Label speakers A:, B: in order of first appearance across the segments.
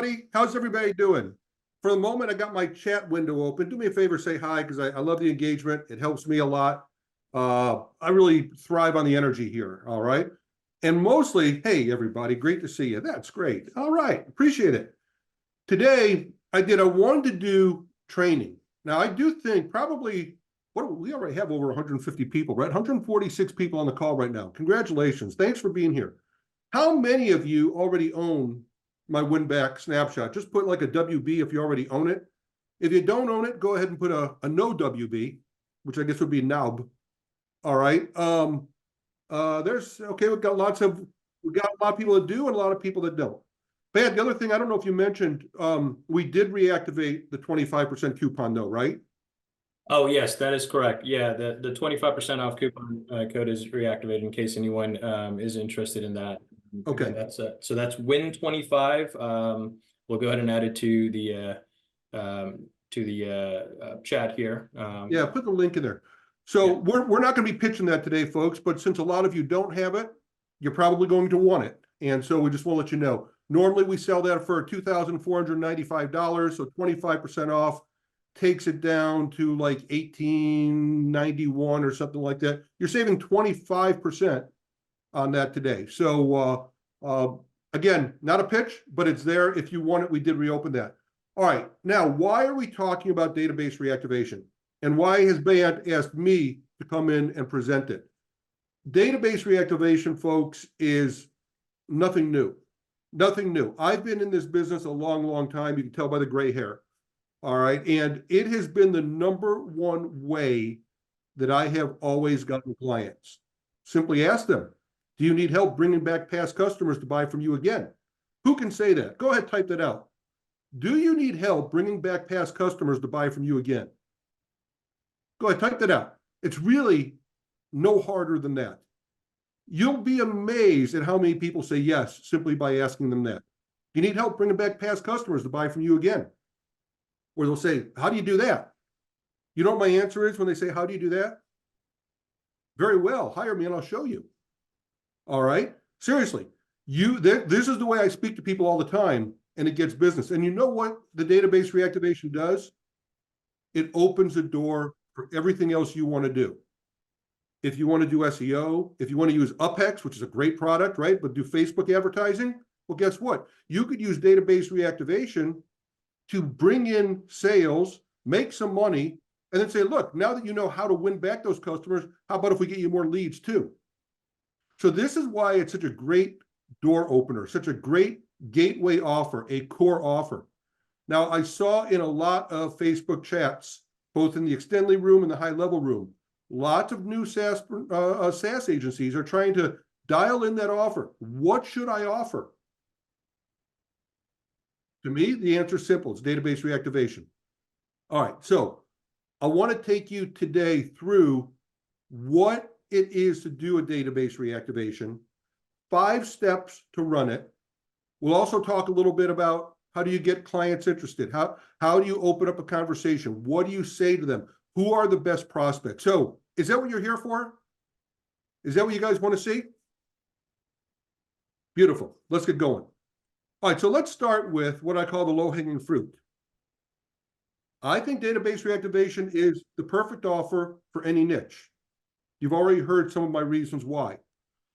A: everybody. How's everybody doing? For the moment, I got my chat window open. Do me a favor, say hi, because I love the engagement. It helps me a lot. I really thrive on the energy here, all right? And mostly, hey, everybody, great to see you. That's great. All right, appreciate it. Today, I wanted to do training. Now, I do think probably, we already have over 150 people, right? 146 people on the call right now. Congratulations. Thanks for being here. How many of you already own my win-back snapshot? Just put like a WB if you already own it. If you don't own it, go ahead and put a no WB, which I guess would be NOB. All right. Okay, we got a lot of people that do and a lot of people that don't. But the other thing, I don't know if you mentioned, we did reactivate the 25% coupon though, right?
B: Oh, yes, that is correct. Yeah, the 25% off coupon code is reactivated in case anyone is interested in that.
A: Okay.
B: Again, so that's win25. We'll go ahead and add it to the chat here.
A: Yeah, put the link in there. So yeah. We're not going to be pitching that today, folks, but since a lot of you don't have it, you're probably going to want it. And so we just want to let you know. Normally we sell that for $2,495, so 25% off takes it down to like $1,891 or something like that. You're saving 25% on that today. So again, not a pitch, but it's there. If you want it, we did reopen that. All right, now why are we talking about database reactivation? And why has Bayant asked me to come in and present it? Database reactivation, folks, is nothing new. Nothing new. I've been in this business a long, long time. You can tell by the gray hair. All right. And it has been the #1 way that I have always gotten clients. Simply ask them, do you need help bringing back past customers to buy from you again? Who can say that? Go ahead, type that out. Do you need help bringing back past customers to buy from you again? Go ahead, type that out. It's really no harder than that. You'll be amazed at how many people say yes simply by asking them that. You need help bringing back past customers to buy from you again. Or they'll say, how do you do that? You know what my answer is when they say, how do you do that? Very well, hire me and I'll show you. All right, seriously, this is the way I speak to people all the time, and it gets business. And you know what the database reactivation does? It opens the door for everything else you want to do. If you want to do SEO, if you want to use UpX, which is a great product, right? But do Facebook advertising, well, guess what? You could use database reactivation to bring in sales, make some money, and then say, look, now that you know how to win back those customers, how about if we get you more leads too? So this is why it's such a great door opener, such a great gateway offer, a core offer. Now, I saw in a lot of Facebook chats, both in the Extendly room and the high level room, lots of new SaaS agencies are trying to dial in that offer. What should I offer? To me, the answer is simple. It's database reactivation. All right, so I want to take you today through what it is to do a database reactivation, 5 steps to run it. We'll also talk a little bit about how do you get clients interested? How do you open up a conversation? What do you say to them? Who are the best prospects? So is that what you're here for? Is that what you guys want to see? Beautiful. Let's get going. All right, so let's start with what I call the low-hanging fruit. I think database reactivation is the perfect offer for any niche. You've already heard some of my reasons why.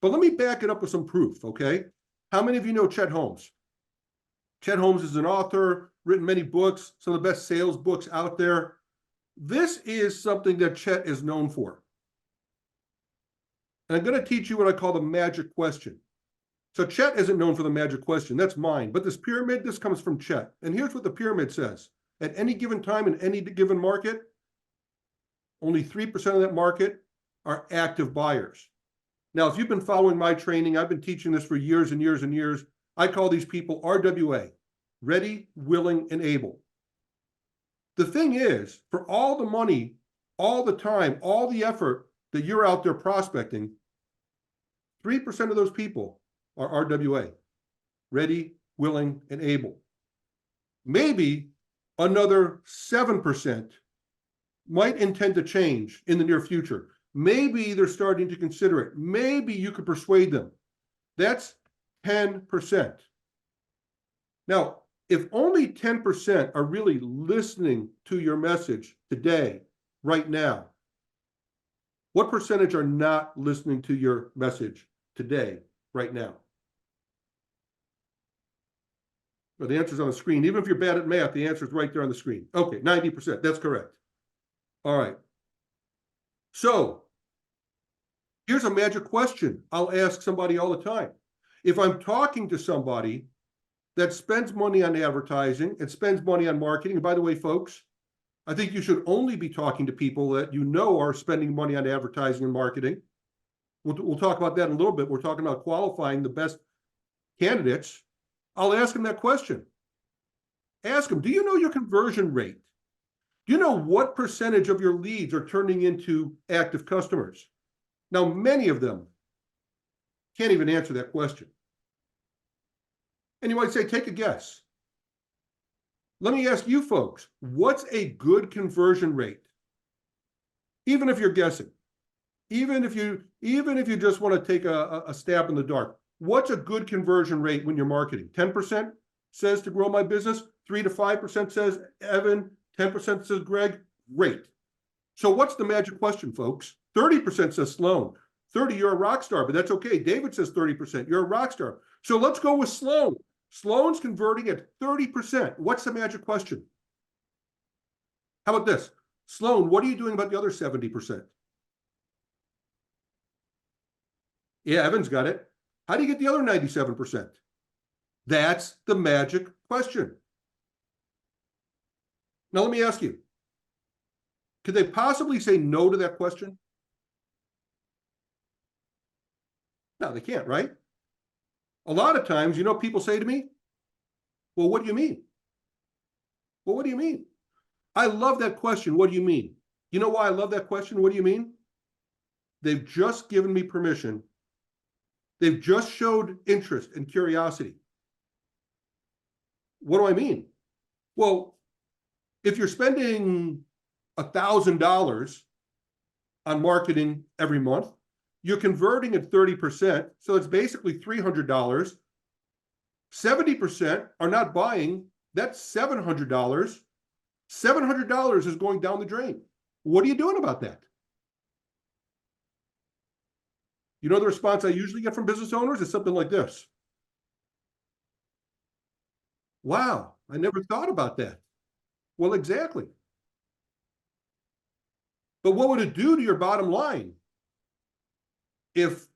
A: But let me back it up with some proof, okay? How many of you know Chet Holmes? Chet Holmes is an author, written many books, some of the best sales books out there. This is something that Chet is known for. And I'm going to teach you what I call the magic question. So Chet isn't known for the magic question. That's mine. But this pyramid, this comes from Chet. And here's what the pyramid says. At any given time in any given market, only 3% of that market are active buyers. Now, if you've been following my training, I've been teaching this for years and years and years. I call these people RWA, ready, willing, and able. The thing is, for all the money, all the time, all the effort that you're out there prospecting, 3% of those people are RWA, ready, willing, and able. Maybe another 7% might intend to change in the near future. Maybe they're starting to consider it. Maybe you could persuade them. That's 10%. Now, If only 10% are really listening to your message today, right now, what percentage are not listening to your message today, right now? Well, the answer's on the screen. Even if you're bad at math, the answer's right there on the screen. Okay, 90%, that's correct. All right. So here's a magic question I'll ask somebody all the time. If I'm talking to somebody that spends money on advertising and spends money on marketing, and by the way, folks, I think you should only be talking to people that you know are spending money on advertising and marketing. We'll talk about that in a little bit. We're talking about qualifying the best candidates. I'll ask them that question. Ask them, do you know your conversion rate? Do you know what percentage of your leads are turning into active customers? Now, many of them can't even answer that question. And you might say, take a guess. Let me ask you folks, what's a good conversion rate? Even if you're guessing, even if you just want to take a stab in the dark, what's a good conversion rate when you're marketing? 10% says to grow my business, 3 to 5% says Evan, 10% says Greg. Great. So what's the magic question, folks? 30% says Sloan. 30, you're a rock star, but that's okay. David says 30%, you're a rock star. So let's go with Sloan. Sloan's converting at 30%. What's the magic question? How about this? Sloan, what are you doing about the other 70%? Yeah, Evan's got it. How do you get the other 97%? That's the magic question. Now, let me ask you, could they possibly say no to that question? No, they can't, right? A lot of times, you know, people say to me, well, what do you mean? Well, what do you mean? I love that question. What do you mean? You know why I love that question? What do you mean? They've just given me permission. They've just showed interest and curiosity. What do I mean? Well, if you're spending $1,000 on marketing every month, you're converting at 30%, so it's basically $300. 70% are not buying, that's $700. $700 is going down the drain. What are you doing about that? You know the response I usually get from business owners is something like this. Wow, I never thought about that. Well, exactly. But what would it do to your bottom line if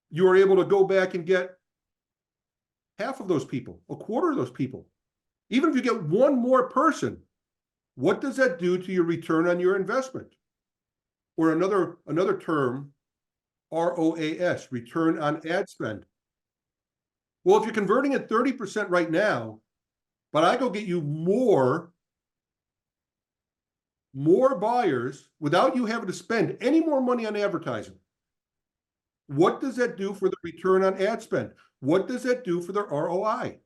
A: you were able to go back and get half of those people, a quarter of those people? Even if you get one more person, what does that do to your return on your investment? Or another term, ROAS, return on ad spend. Well, if you're converting at 30% right now, but I go get you more buyers without you having to spend any more money on advertising, what does that do for the return on ad spend? What does that do for their ROI?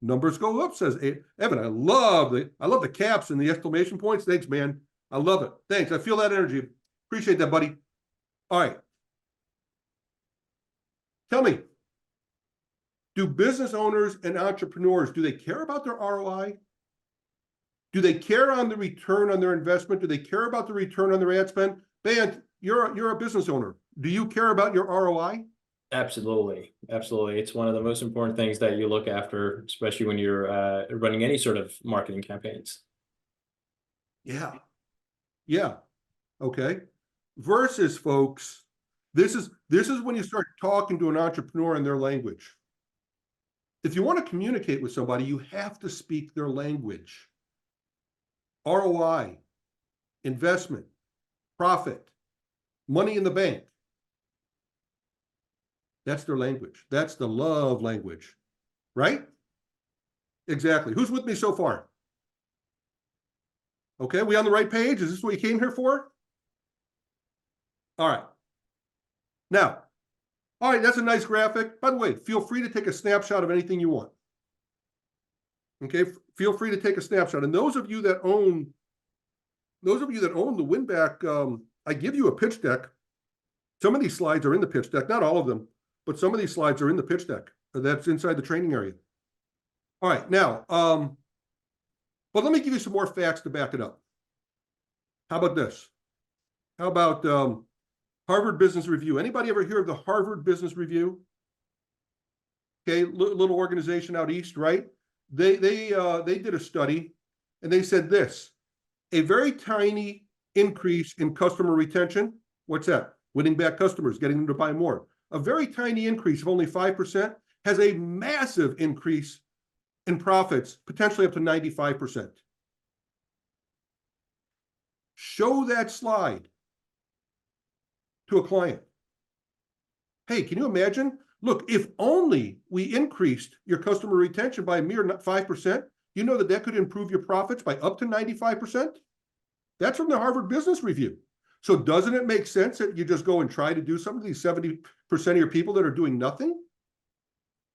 A: Numbers go up, says Evan. I love the caps and the exclamation points. Thanks, man. I love it. Thanks. I feel that energy. Appreciate that, buddy. All right. Tell me, do business owners and entrepreneurs, do they care about their ROI? Do they care on the return on their investment? Do they care about the return on their ad spend? Ben, you're a business owner. Do you care about your ROI?
B: Absolutely. Absolutely. It's one of the most important things that you look after, especially when you're running any sort of marketing campaigns.
A: Yeah. Yeah. Okay. Versus, folks, this is when you start talking to an entrepreneur in their language. If you want to communicate with somebody, you have to speak their language. ROI, investment, profit, money in the bank. That's their language. That's the love language, right? Exactly. Who's with me so far? Okay, we on the right page? Is this what you came here for? All right. Now, all right, that's a nice graphic. By the way, feel free to take a snapshot of anything you want. Okay, feel free to take a snapshot. And those of you that own the WinBack, I give you a pitch deck. Some of these slides are in the pitch deck, not all of them, but some of these slides are in the pitch deck. That's inside the training area. All right, now, but let me give you some more facts to back it up. How about this? How about Harvard Business Review? Anybody ever hear of the Harvard Business Review? Okay, little organization out east, right? They did a study, and they said this: a very tiny increase in customer retention. What's that? Winning back customers, getting them to buy more. A very tiny increase of only 5% has a massive increase in profits, potentially up to 95%. Show that slide to a client. Hey, can you imagine? Look, if only we increased your customer retention by a mere 5%, you know that could improve your profits by up to 95%? That's from the Harvard Business Review. So doesn't it make sense that you just go and try to do something to these 70% of your people that are doing nothing?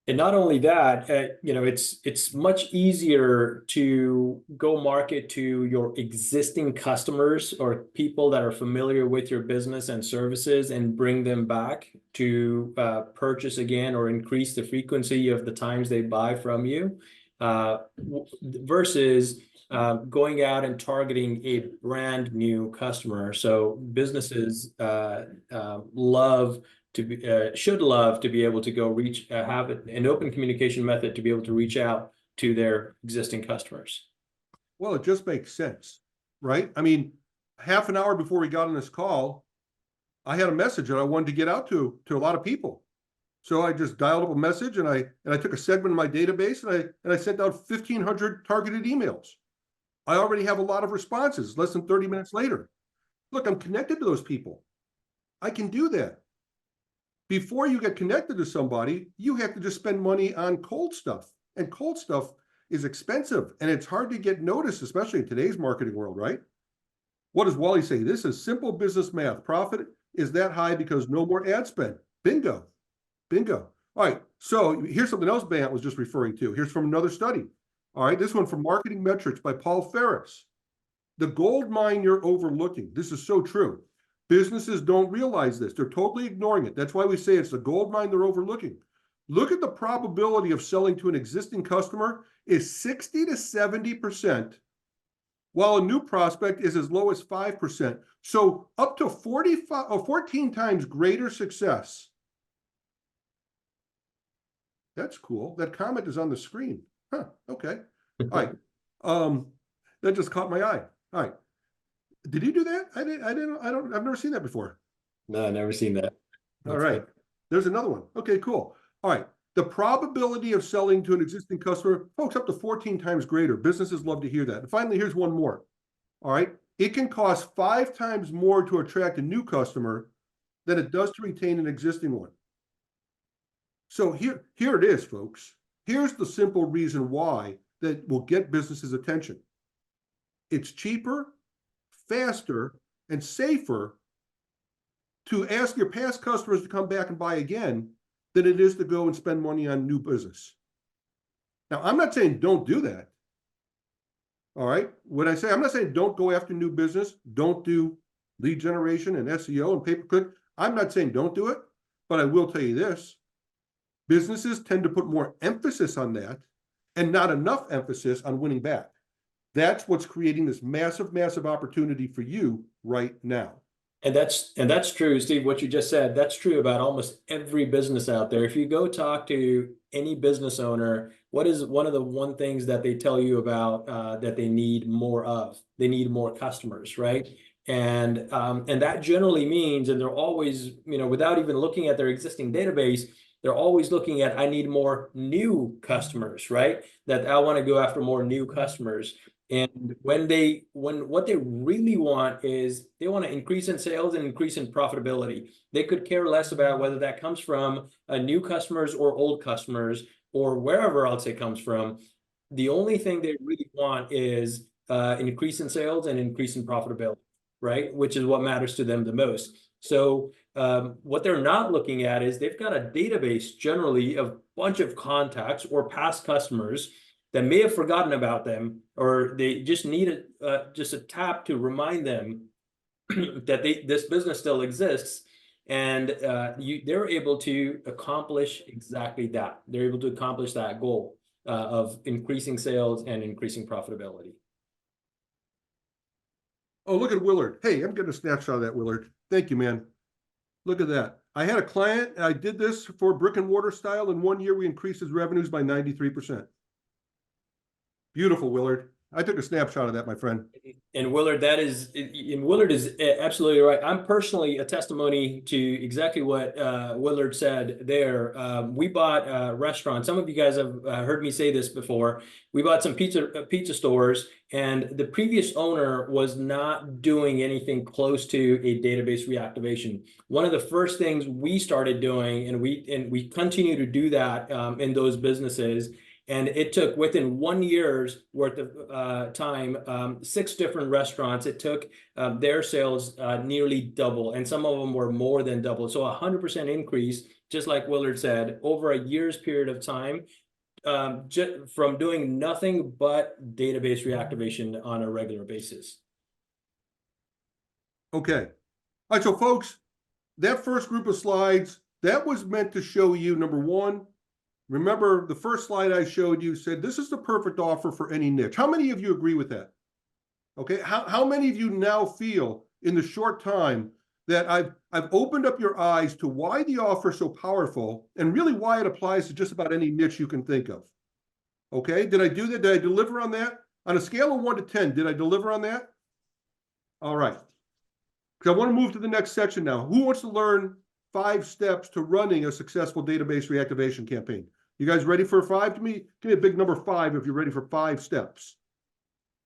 B: And not only that, it's much easier to go market to your existing customers or people that are familiar with your business and services and bring them back to purchase again or increase the frequency of the times they buy from you, versus going out and targeting a brand new customer. So businesses should love to be able to go have an open communication method to be able to reach out to their existing customers.
A: Well, it just makes sense, right? I mean, half an hour before we got on this call, I had a message that I wanted to get out to a lot of people. So I just dialed up a message, and I took a segment of my database, and I sent out 1,500 targeted emails. I already have a lot of responses less than 30 minutes later. Look, I'm connected to those people. I can do that. Before you get connected to somebody, you have to just spend money on cold stuff. And cold stuff is expensive, and it's hard to get noticed, especially in today's marketing world, right? What does Wally say? This is simple business math. Profit is that high because no more ad spend. Bingo. Bingo. All right. So here's something else Bant was just referring to. Here's from another study. All right. This one from Marketing Metrics by Paul Ferris. The gold mine you're overlooking. This is so true. Businesses don't realize this. They're totally ignoring it. That's why we say it's the gold mine they're overlooking. Look at the probability of selling to an existing customer is 60 to 70%, while a new prospect is as low as 5%. So up to 14 times greater success. That's cool. That comment is on the screen. Huh, okay. All right. That just caught my eye. All right. Did you do that? I've never seen that before.
B: No, I've never seen that.
A: All right. There's another one. Okay, cool. All right. The probability of selling to an existing customer, folks, up to 14 times greater. Businesses love to hear that. And finally, here's one more. All right. It can cost 5 times more to attract a new customer than it does to retain an existing one. So here it is, folks. Here's the simple reason why that will get businesses' attention. It's cheaper, faster, and safer to ask your past customers to come back and buy again than it is to go and spend money on new business. Now, I'm not saying don't do that. All right. When I say, I'm not saying don't go after new business, don't do lead generation and SEO and pay-per-click. I'm not saying don't do it, but I will tell you this. Businesses tend to put more emphasis on that and not enough emphasis on winning back. That's what's creating this massive, massive opportunity for you right now.
B: And that's true, Steve, what you just said. That's true about almost every business out there. If you go talk to any business owner, what is one of the things that they tell you about that they need more of? They need more customers, right? And that generally means, and they're always, without even looking at their existing database, they're always looking at, I need more new customers, right? That I want to go after more new customers. And what they really want is they want to increase in sales and increase in profitability. They could care less about whether that comes from new customers or old customers or wherever else it comes from. The only thing they really want is an increase in sales and increase in profitability, right? Which is what matters to them the most. So what they're not looking at is they've got a database generally of a bunch of contacts or past customers that may have forgotten about them, or they just need just a tap to remind them that this business still exists. And they're able to accomplish exactly that. They're able to accomplish that goal. of increasing sales and increasing profitability.
A: Oh, look at Willard. Hey, I'm getting a snapshot of that, Willard. Thank you, man. Look at that. I had a client, and I did this for brick and mortar style. In 1 year, we increased his revenues by 93%. Beautiful, Willard. I took a snapshot of that, my friend.
B: And Willard, Willard is absolutely right. I'm personally a testimony to exactly what Willard said there. We bought a restaurant. Some of you guys have heard me say this before. We bought some pizza stores, and the previous owner was not doing anything close to a database reactivation. One of the first things we started doing, and we continue to do that in those businesses. And it took, within 1 year's worth of time, 6 different restaurants. It took their sales nearly double, and some of them were more than double. So 100% increase, just like Willard said, over a year's period of time, just from doing nothing but database reactivation on a regular basis.
A: Okay. All right, so folks, that first group of slides, that was meant to show you, number one, remember the first slide I showed you said, this is the perfect offer for any niche. How many of you agree with that? Okay, how many of you now feel in the short time that I've opened up your eyes to why the offer is so powerful and really why it applies to just about any niche you can think of? Okay, did I do that? Did I deliver on that? On a scale of 1 to 10, did I deliver on that? All right. Because I want to move to the next section now. Who wants to learn 5 steps to running a successful database reactivation campaign? You guys ready for 5? Give me a big number 5 if you're ready for 5 steps.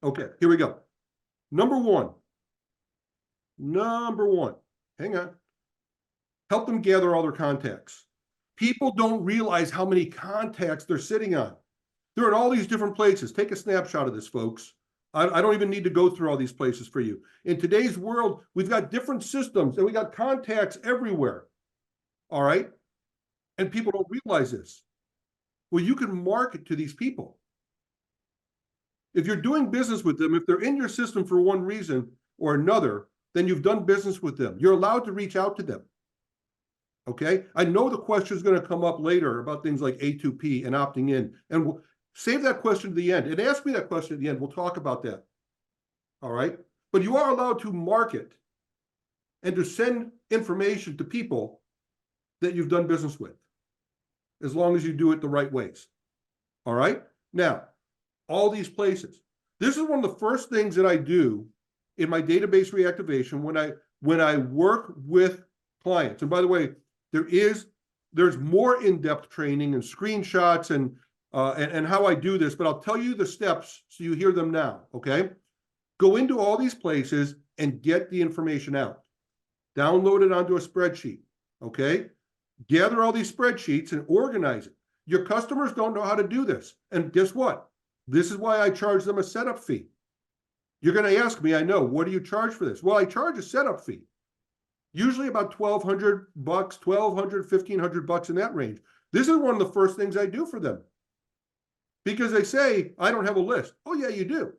A: Okay, here we go. Number one, hang on. Help them gather all their contacts. People don't realize how many contacts they're sitting on. They're in all these different places. Take a snapshot of this, folks. I don't even need to go through all these places for you. In today's world, we've got different systems and we got contacts everywhere. All right? And people don't realize this. Well, you can market to these people. If you're doing business with them, if they're in your system for one reason or another, then you've done business with them. You're allowed to reach out to them. Okay? I know the question is going to come up later about things like A2P and opting in. And we'll save that question to the end. And ask me that question at the end. We'll talk about that. All right? But you are allowed to market and to send information to people that you've done business with, as long as you do it the right ways. All right? Now, all these places. This is one of the first things that I do in my database reactivation when I work with clients. And by the way, there's more in-depth training and screenshots and how I do this, but I'll tell you the steps so you hear them now, okay? Go into all these places and get the information out. Download it onto a spreadsheet, okay? Gather all these spreadsheets and organize it. Your customers don't know how to do this. And guess what? This is why I charge them a setup fee. You're going to ask me, I know, what do you charge for this? Well, I charge a setup fee. Usually about $1,200, $1,200, $1,500 in that range. This is one of the first things I do for them. Because they say, I don't have a list. Oh, yeah, you do.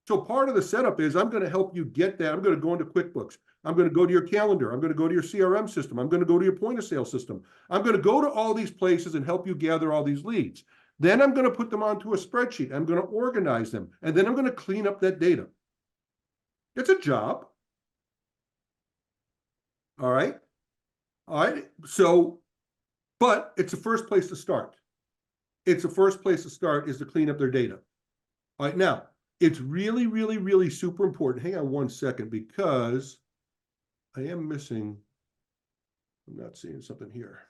A: So part of the setup is I'm going to help you get that. I'm going to go into QuickBooks. I'm going to go to your calendar. I'm going to go to your CRM system. I'm going to go to your point of sale system. I'm going to go to all these places and help you gather all these leads. Then I'm going to put them onto a spreadsheet. I'm going to organize them. And then I'm going to clean up that data. It's a job. All right. All right. So, but it's the first place to start. It's the first place to start is to clean up their data. All right. Now, it's really, really, really super important. Hang on one second, because I am missing, I'm not seeing something here.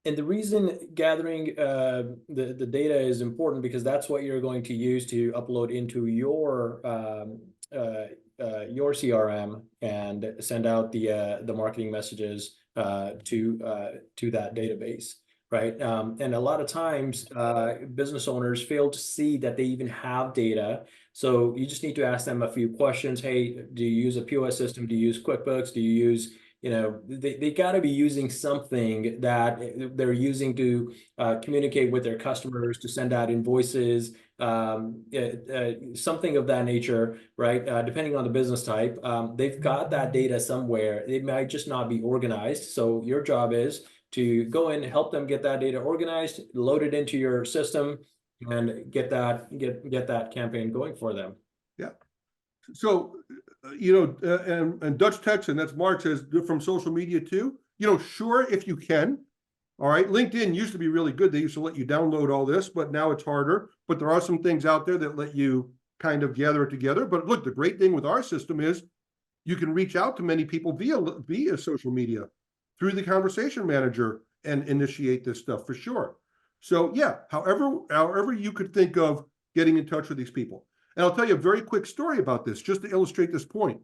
B: And the reason gathering the data is important because that's what you're going to use to upload into your CRM and send out the marketing messages to that database, right? And a lot of times business owners fail to see that they even have data. So you just need to ask them a few questions. Hey, do you use a POS system? Do you use QuickBooks? Do you use, they got to be using something that they're using to communicate with their customers, to send out invoices, something of that nature, right? Depending on the business type, they've got that data somewhere. It might just not be organized. So your job is to go in, help them get that data organized, load it into your system, and get that campaign going for them.
A: Yeah. So, and Dutch Texan, that's Mark, says from social media too. Sure, if you can. All right. LinkedIn used to be really good. They used to let you download all this, but now it's harder. But there are some things out there that let you kind of gather it together. But look, the great thing with our system is you can reach out to many people via social media through the conversation manager and initiate this stuff for sure. So yeah, however you could think of getting in touch with these people. And I'll tell you a very quick story about this, just to illustrate this point.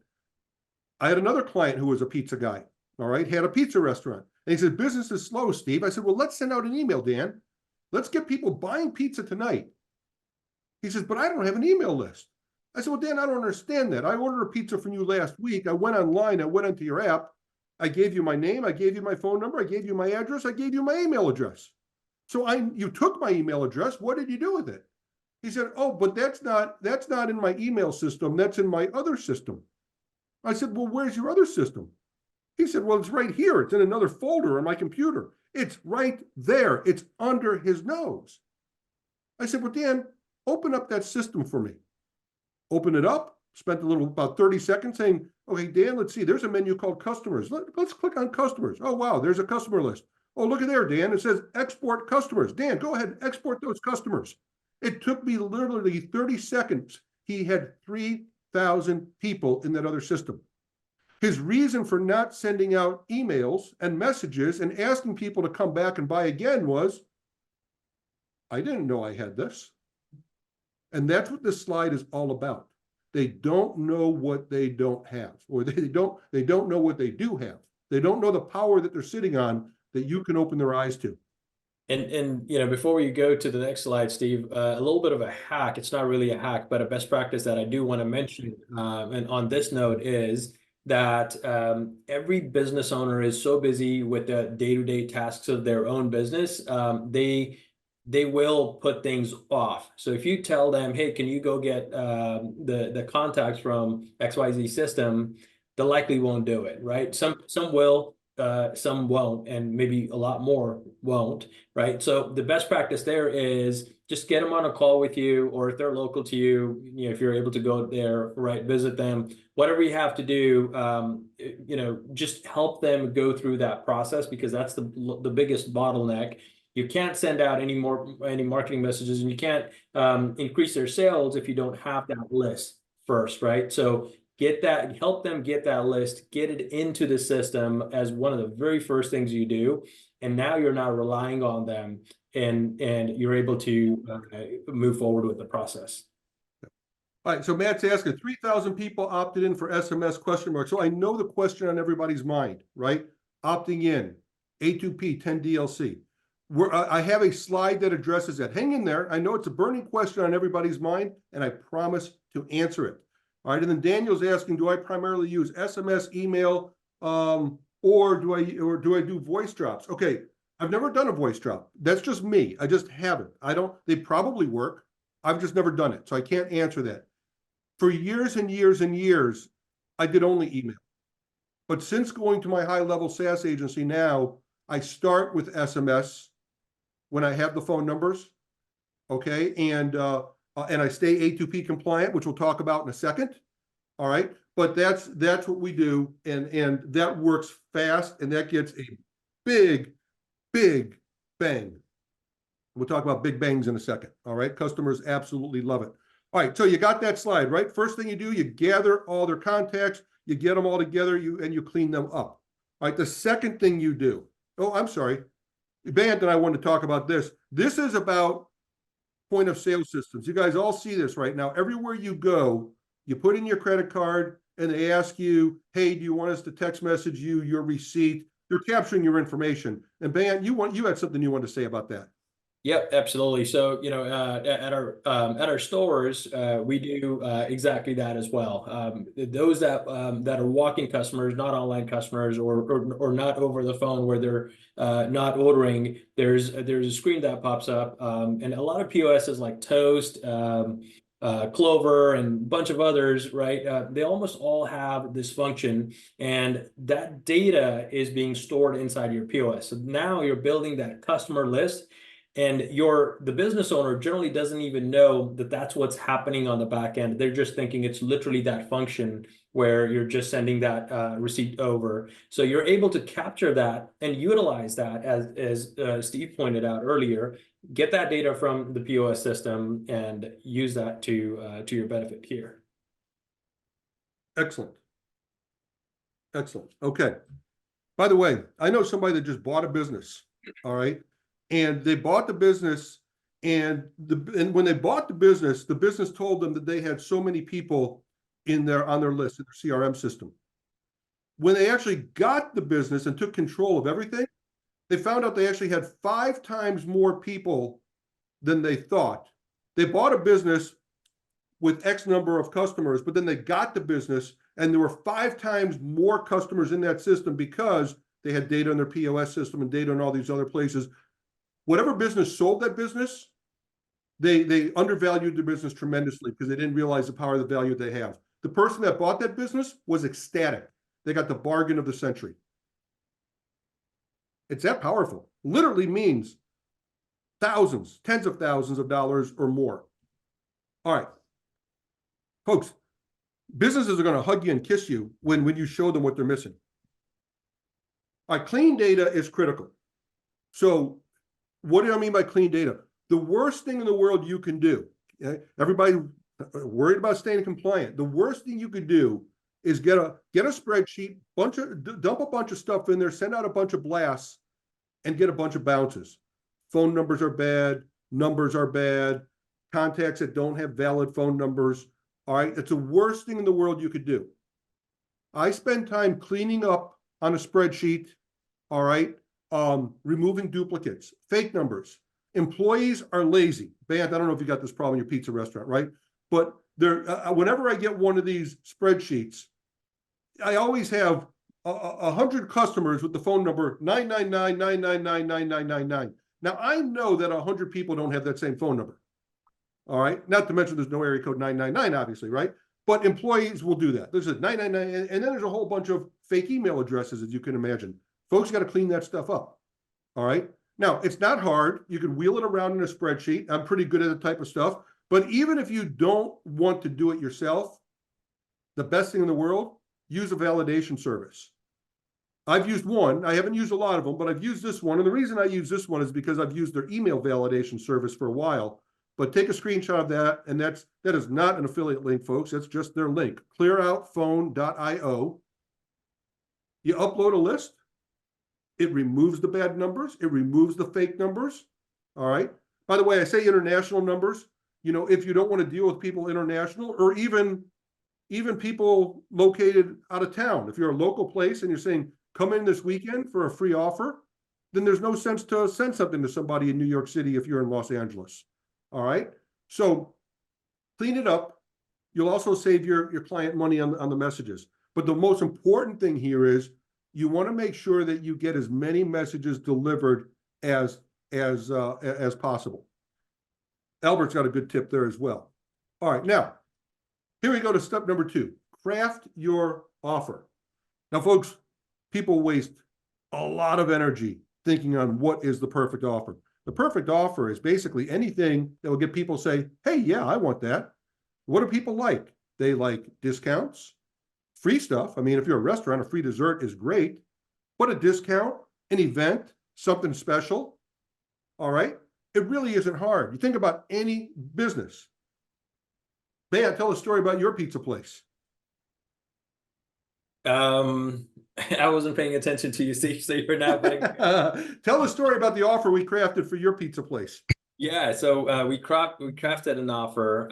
A: I had another client who was a pizza guy, all right, had a pizza restaurant. And he said, business is slow, Steve. I said, well, let's send out an email, Dan. Let's get people buying pizza tonight. He says, but I don't have an email list. I said, well, Dan, I don't understand that. I ordered a pizza from you last week. I went online, I went into your app. I gave you my name, I gave you my phone number, I gave you my address, I gave you my email address. So you took my email address. What did you do with it? He said, oh, but that's not in my email system. That's in my other system. I said, well, where's your other system? He said, well, it's right here. It's in another folder on my computer. It's right there. It's under his nose. I said, well, Dan, open up that system for me. Open it up, spent about 30 seconds saying, okay, Dan, let's see, there's a menu called customers. Let's click on customers. Oh, wow, there's a customer list. Oh, look at there, Dan. It says export customers. Dan, go ahead, export those customers. It took me literally 30 seconds. He had 3,000 people in that other system. His reason for not sending out emails and messages and asking people to come back and buy again was, I didn't know I had this. And that's what this slide is all about. They don't know what they don't have, or they don't know what they do have. They don't know the power that they're sitting on that you can open their eyes to.
B: And before we go to the next slide, Steve, a little bit of a hack. It's not really a hack, but a best practice that I do want to mention, and on this note, is that every business owner is so busy with the day-to-day tasks of their own business, they will put things off. So if you tell them, hey, can you go get the contacts from XYZ system, they likely won't do it, right? Some will. Some won't, and maybe a lot more won't, right? So the best practice there is just get them on a call with you, or if they're local to you, if you're able to go there, right, visit them, whatever you have to do, just help them go through that process, because that's the biggest bottleneck. You can't send out any marketing messages, and you can't increase their sales if you don't have that list first, right? So help them get that list, get it into the system as one of the very first things you do. And now you're not relying on them, and you're able to move forward with the process.
A: All right, so Matt's asking, 3,000 people opted in for SMS question mark. So I know the question on everybody's mind, right? Opting in, A2P, 10 DLC. I have a slide that addresses that. Hang in there. I know it's a burning question on everybody's mind, and I promise to answer it. All right, and then Daniel's asking, do I primarily use SMS, email, or do I do voice drops? Okay, I've never done a voice drop. That's just me. I just haven't. They probably work. I've just never done it, so I can't answer that. For years and years and years, I did only email. But since going to my high-level SaaS agency now, I start with SMS when I have the phone numbers, okay, and I stay A2P compliant, which we'll talk about in a second. All right, but that's what we do, and that works fast, and that gets a big bang. We'll talk about big bangs in a second. All right, customers absolutely love it. All right, so you got that slide, right? First thing you do, you gather all their contacts, you get them all together, and you clean them up. All right, the second thing you do, oh, I'm sorry, Bant and I want to talk about this. This is about point of sale systems. You guys all see this right now. Everywhere you go, you put in your credit card and they ask you, hey, do you want us to text message you your receipt? They're capturing your information. And Bant, you had something you wanted to say about that.
B: Yep, absolutely. So, at our stores, we do exactly that as well. Those that are walk-in customers, not online customers, or not over the phone where they're not ordering, there's a screen that pops up, and a lot of POSs like Toast, Clover, and a bunch of others, right? They almost all have this function, and that data is being stored inside your POS. So now you're building that customer list. And the business owner generally doesn't even know that that's what's happening on the back end. They're just thinking it's literally that function where you're just sending that receipt over. So you're able to capture that and utilize that, as Steve pointed out earlier, get that data from the POS system and use that to your benefit here.
A: Excellent. Excellent. Okay. By the way, I know somebody that just bought a business. All right. And they bought the business, and when they bought the business told them that they had so many people on their list in their CRM system. When they actually got the business and took control of everything, they found out they actually had 5 times more people than they thought. They bought a business with X number of customers, but then they got the business and there were 5 times more customers in that system because they had data in their POS system and data in all these other places. Whatever business sold that business, they undervalued the business tremendously because they didn't realize the power of the value they have. The person that bought that business was ecstatic. They got the bargain of the century. It's that powerful. Literally means thousands, tens of thousands of dollars or more. All right. Folks, businesses are going to hug you and kiss you when you show them what they're missing. All right, clean data is critical. So what do I mean by clean data? The worst thing in the world you can do, okay? Everybody worried about staying compliant. The worst thing you could do is get a spreadsheet, dump a bunch of stuff in there, send out a bunch of blasts, and get a bunch of bounces. Phone numbers are bad, numbers are bad, contacts that don't have valid phone numbers. All right, it's the worst thing in the world you could do. I spend time cleaning up on a spreadsheet, all right, removing duplicates, fake numbers. Employees are lazy. Band, I don't know if you got this problem in your pizza restaurant, right? But whenever I get one of these spreadsheets, I always have 100 customers with the phone number 999-999-9999. Now, I know that 100 people don't have that same phone number. All right. Not to mention there's no area code 999, obviously, right? But employees will do that. There's a 999, and then there's a whole bunch of fake email addresses, as you can imagine. Folks got to clean that stuff up. All right. Now, it's not hard. You can wheel it around in a spreadsheet. I'm pretty good at that type of stuff. But even if you don't want to do it yourself, the best thing in the world, use a validation service. I've used one. I haven't used a lot of them, but I've used this one. And the reason I use this one is because I've used their email validation service for a while. But take a screenshot of that, and that is not an affiliate link, folks. That's just their link, clearoutphone.io. You upload a list. It removes the bad numbers. It removes the fake numbers. All right. By the way, I say international numbers. You know, if you don't want to deal with people international, or even people located out of town, if you're a local place and you're saying, come in this weekend for a free offer, then there's no sense to send something to somebody in New York City if you're in Los Angeles. All right. So clean it up. You'll also save your client money on the messages. But the most important thing here is you want to make sure that you get as many messages delivered as possible. Albert's got a good tip there as well. All right. Now, here we go to step number 2. Craft your offer. Now, folks, people waste a lot of energy thinking on what is the perfect offer. The perfect offer is basically anything that will get people to say, hey, yeah, I want that. What do people like? They like discounts, free stuff. I mean, if you're a restaurant, a free dessert is great, but a discount, an event, something special. All right. It really isn't hard. You think about any business. Man, tell a story about your pizza place.
B: I wasn't paying attention to you, Steve, so you're now putting...
A: Tell a story about the offer we crafted for your pizza place.
B: Yeah, so we crafted an offer,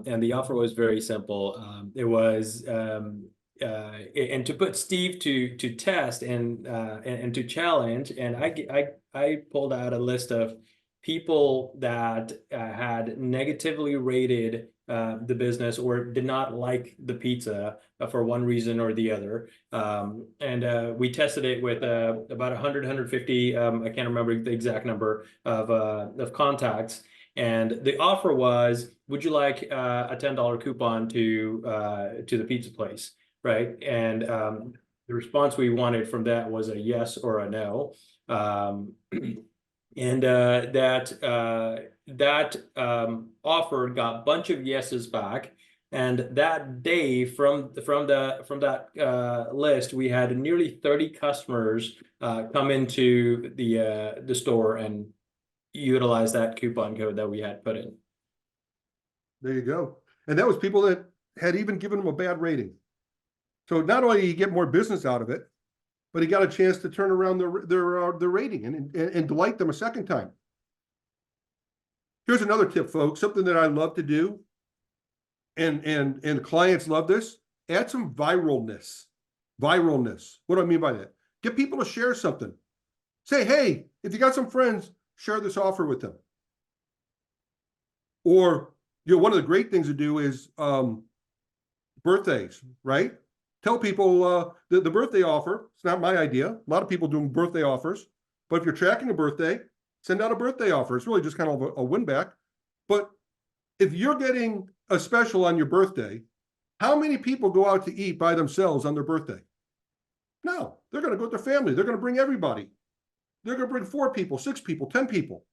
B: and the offer was very simple. It was, and to put Steve to test and to challenge, and I pulled out a list of people that had negatively rated the business or did not like the pizza for one reason or the other. And we tested it with about 100, 150, I can't remember the exact number of contacts. And the offer was, would you like a $10 coupon to the pizza place, right? And the response we wanted from that was a yes or a no. And that offer got a bunch of yeses back. And that day, from that list, we had nearly 30 customers come into the store and utilize that coupon code that we had put in.
A: There you go. And that was people that had even given them a bad rating. So not only did you get more business out of it, but he got a chance to turn around their rating and delight them a second time. Here's another tip, folks, something that I love to do, and clients love this. Add some viralness. Viralness. What do I mean by that? Get people to share something. Say, hey, if you got some friends, share this offer with them. Or, one of the great things to do is birthdays, right? Tell people the birthday offer. It's not my idea. A lot of people doing birthday offers. But if you're tracking a birthday, send out a birthday offer. It's really just kind of a win back. But if you're getting a special on your birthday, how many people go out to eat by themselves on their birthday? No, they're going to go with their family. They're going to bring everybody. They're going to bring 4 people, 6 people, 10 people.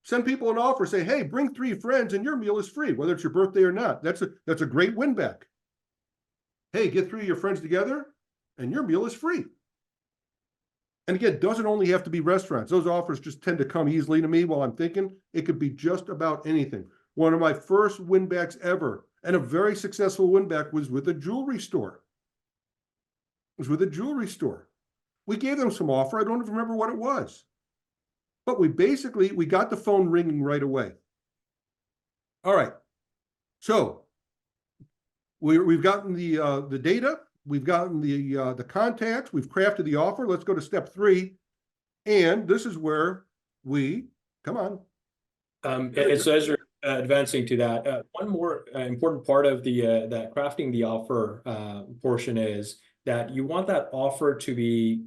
A: Send people an offer. Say, hey, bring 3 friends and your meal is free, whether it's your birthday or not. That's a great win back. Hey, get 3 of your friends together and your meal is free. And again, it doesn't only have to be restaurants. Those offers just tend to come easily to me while I'm thinking. It could be just about anything. One of my first win backs ever, and a very successful win back, was with a jewelry store. It was with a jewelry store. We gave them some offer. I don't even remember what it was. But we got the phone ringing right away. All right. So we've gotten the data. We've gotten the contacts. We've crafted the offer. Let's go to step 3. And this is where come on.
B: And so as you're advancing to that, one more important part of that crafting the offer portion is that you want that offer to be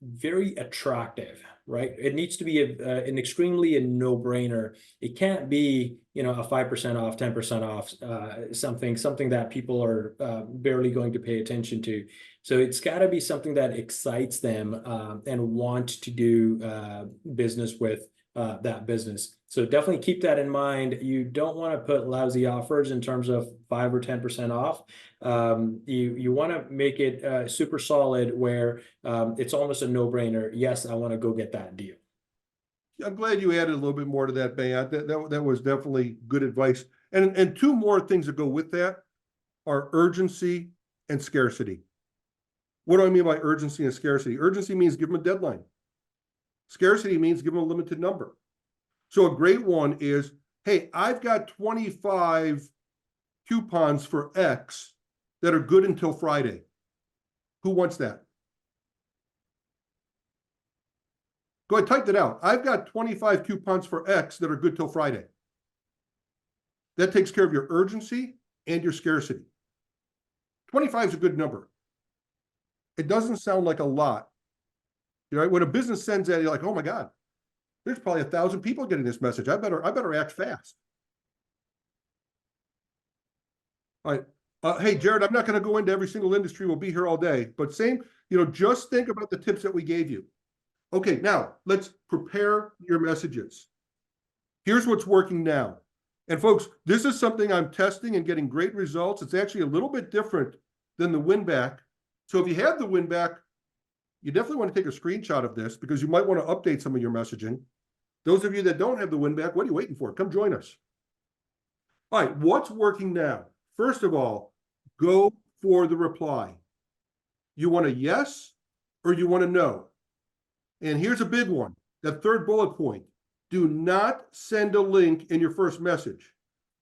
B: very attractive, right? It needs to be an extremely no-brainer. It can't be, a 5% off, 10% off, something that people are barely going to pay attention to. So it's got to be something that excites them and want to do business with that business. So definitely keep that in mind. You don't want to put lousy offers in terms of 5 or 10% off. You want to make it super solid where it's almost a no-brainer. Yes, I want to go get that deal.
A: I'm glad you added a little bit more to that, Bayat. That was definitely good advice. And 2 more things that go with that are urgency and scarcity. What do I mean by urgency and scarcity? Urgency means give them a deadline. Scarcity means give them a limited number. So a great one is, hey, I've got 25 coupons for X that are good until Friday. Who wants that? Go ahead, type that out. I've got 25 coupons for X that are good till Friday. That takes care of your urgency and your scarcity. 25 is a good number. It doesn't sound like a lot. When a business sends that, you're like, oh my God, there's probably 1,000 people getting this message. I better act fast. All right. Hey, Jared, I'm not going to go into every single industry. We'll be here all day. But just think about the tips that we gave you. Okay, now let's prepare your messages. Here's what's working now. And folks, this is something I'm testing and getting great results. It's actually a little bit different than the win back. So if you have the win back, you definitely want to take a screenshot of this because you might want to update some of your messaging. Those of you that don't have the win back, what are you waiting for? Come join us. All right, what's working now? First of all, go for the reply. You want a yes or you want a no? And here's a big one, that 3rd bullet point. Do not send a link in your first message.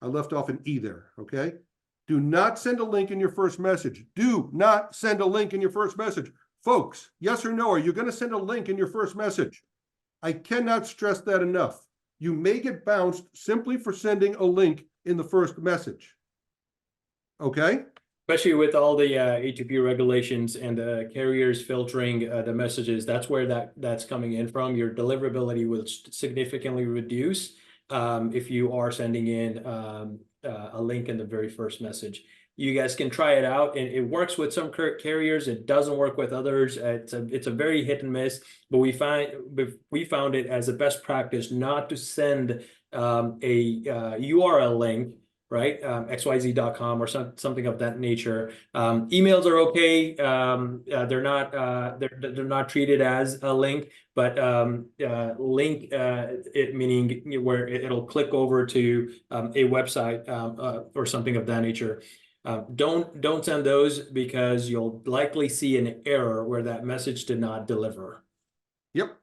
A: I left off an E there, okay? Do not send a link in your first message. Do not send a link in your first message. Folks, yes or no, are you going to send a link in your first message? I cannot stress that enough. You may get bounced simply for sending a link in the first message. Okay?
B: Especially with all the A2P regulations and carriers filtering the messages, that's where that's coming in from. Your deliverability will significantly reduce if you are sending in a link in the very first message. You guys can try it out, and it works with some carriers. It doesn't work with others. It's a very hit and miss. But we found it as a best practice not to send a URL link, right? xyz.com or something of that nature. Emails are okay. They're not treated as a link, but link it meaning where it'll click over to a website or something of that nature. Don't send those, because you'll likely see an error where that message did not deliver.
A: Yep.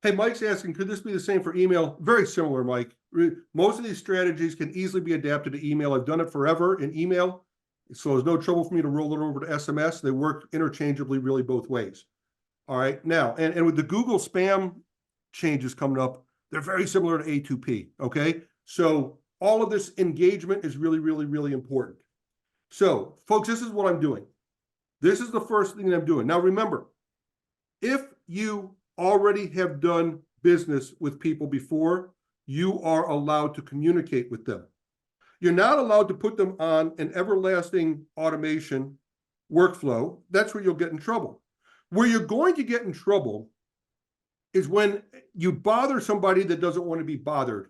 A: Hey, Mike's asking, could this be the same for email? Very similar, Mike. Most of these strategies can easily be adapted to email. I've done it forever in email, so there's no trouble for me to roll it over to SMS. They work interchangeably, really, both ways. All right, now, and with the Google spam changes coming up, they're very similar to A2P, okay? So all of this engagement is really, really, really important. So, folks, this is what I'm doing. This is the first thing that I'm doing. Now, remember, if you already have done business with people before, you are allowed to communicate with them. You're not allowed to put them on an everlasting automation workflow. That's where you'll get in trouble. Where you're going to get in trouble is when you bother somebody that doesn't want to be bothered,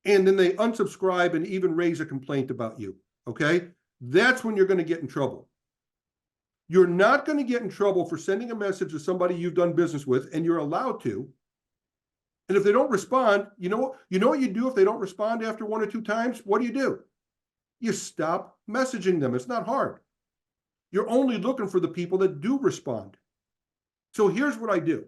A: and then they unsubscribe and even raise a complaint about you, okay? That's when you're going to get in trouble. You're not going to get in trouble for sending a message to somebody you've done business with, and you're allowed to. And if they don't respond, you know what you do if they don't respond after 1 or 2 times? What do? You stop messaging them. It's not hard. You're only looking for the people that do respond. So here's what I do.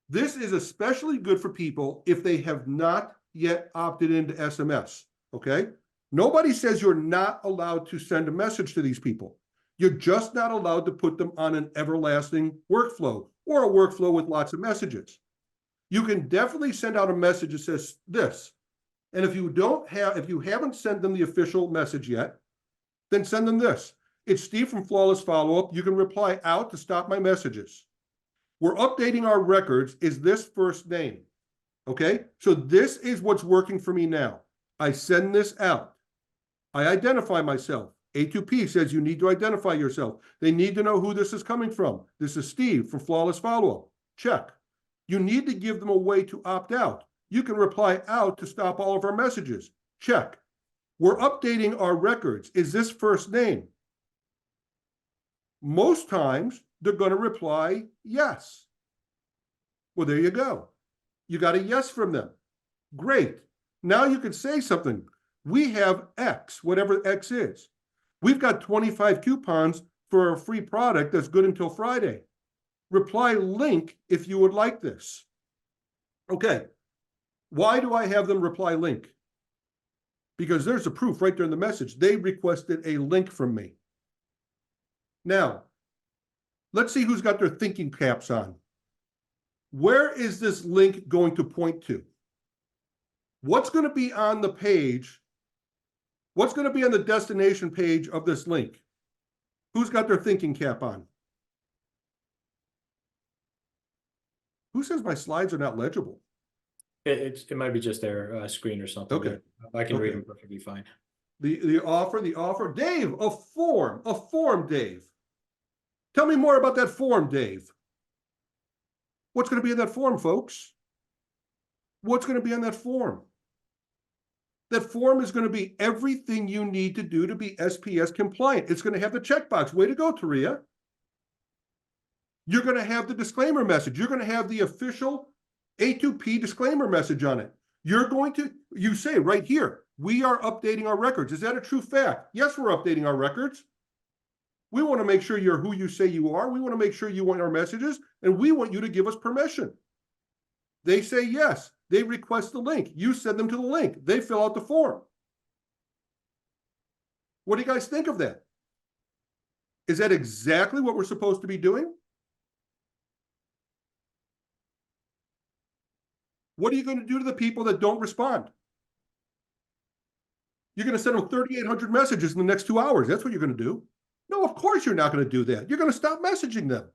A: This is especially good for people if they have not yet opted into SMS, okay? Nobody says you're not allowed to send a message to these people. You're just not allowed to put them on an everlasting workflow or a workflow with lots of messages. You can definitely send out a message that says this. And if you haven't sent them the official message yet, then send them this. It's Steve from Flawless Follow-Up. You can reply out to stop my messages. We're updating our records. Is this first name? Okay, so this is what's working for me now. I send this out. I identify myself. A2P says you need to identify yourself. They need to know who this is coming from. This is Steve from Flawless Follow-Up. Check. You need to give them a way to opt out. You can reply out to stop all of our messages. Check. We're updating our records. Is this first name? Most times, they're going to reply yes. Well, there you go. You got a yes from them. Great. Now you can say something. We have X, whatever X is. We've got 25 coupons for a free product that's good until Friday. Reply link if you would like this. Okay. Why do I have them reply link? Because there's the proof right there in the message. They requested a link from me. Now, let's see who's got their thinking caps on. Where is this link going to point to? What's going to be on the page? What's going to be on the destination page of this link? Who's got their thinking cap on? Who says my slides are not legible?
B: It might be just their screen or something.
A: Okay.
B: I can read them perfectly fine.
A: The offer. Dave, a form, Dave. Tell me more about that form, Dave. What's going to be in that form, folks? What's going to be on that form? That form is going to be everything you need to do to be SPS compliant. It's going to have the checkbox. Way to go, Taria. You're going to have the disclaimer message. You're going to have the official A2P disclaimer message on it. You say right here, we are updating our records. Is that a true fact? Yes, we're updating our records. We want to make sure you're who you say you are. We want to make sure you want our messages, and we want you to give us permission. They say yes. They request the link. You send them to the link. They fill out the form. What do you guys think of that? Is that exactly what we're supposed to be doing? What are you going to do to the people that don't respond? You're going to send them 3,800 messages in the next 2 hours. That's what you're going to do. No, of course you're not going to do that. You're going to stop messaging them.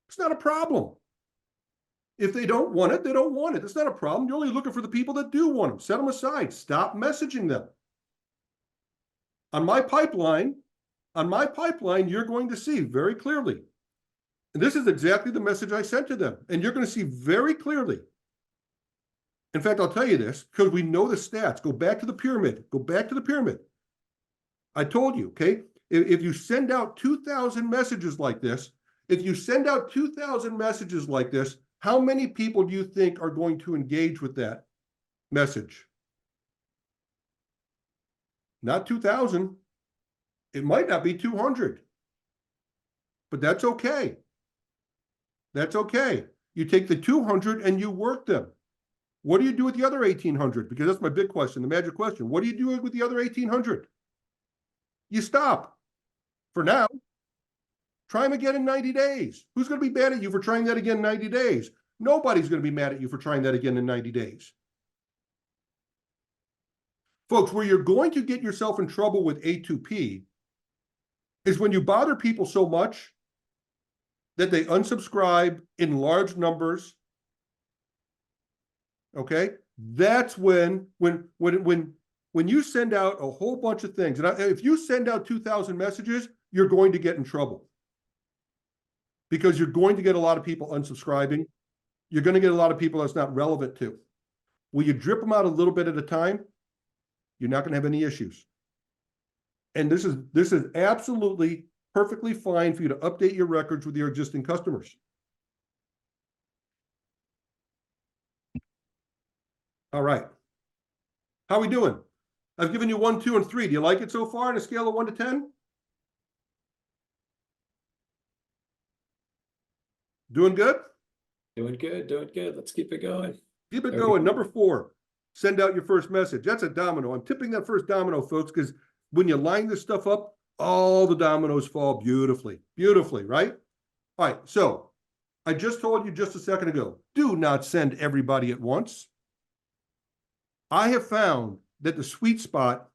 A: It's not a problem. If they don't want it, they don't want it. It's not a problem. You're only looking for the people that do want them. Set them aside. Stop messaging them. On my pipeline, you're going to see very clearly. And this is exactly the message I sent to them. And you're going to see very clearly. In fact, I'll tell you this because we know the stats. Go back to the pyramid. Go back to the pyramid. I told you, okay? If you send out 2,000 messages like this, how many people do you think are going to engage with that message? Not 2,000. It might not be 200. But that's okay. That's okay. You take the 200 and you work them. What do you do with the other 1,800? Because that's my big question, the magic question. What do you do with the other 1,800? You stop. For now. Try them again in 90 days. Who's going to be mad at you for trying that again in 90 days? Nobody's going to be mad at you for trying that again in 90 days. Folks, where you're going to get yourself in trouble with A2P is when you bother people so much that they unsubscribe in large numbers. Okay? That's when you send out a whole bunch of things, and if you send out 2,000 messages, you're going to get in trouble. Because you're going to get a lot of people unsubscribing. You're going to get a lot of people that's not relevant to. Will you drip them out a little bit at a time? You're not going to have any issues. And this is absolutely perfectly fine for you to update your records with your existing customers. All right. How are we doing? I've given you 1, 2, and 3. Do you like it so far on a scale of 1 to 10? Doing good?
B: Doing good, doing good. Let's keep it going.
A: Keep it going. Number 4, send out your first message. That's a domino. I'm tipping that first domino, folks, because when you line this stuff up, all the dominoes fall beautifully, beautifully, right? All right, so I just told you just a second ago, do not send everybody at once. I have found that the sweet spot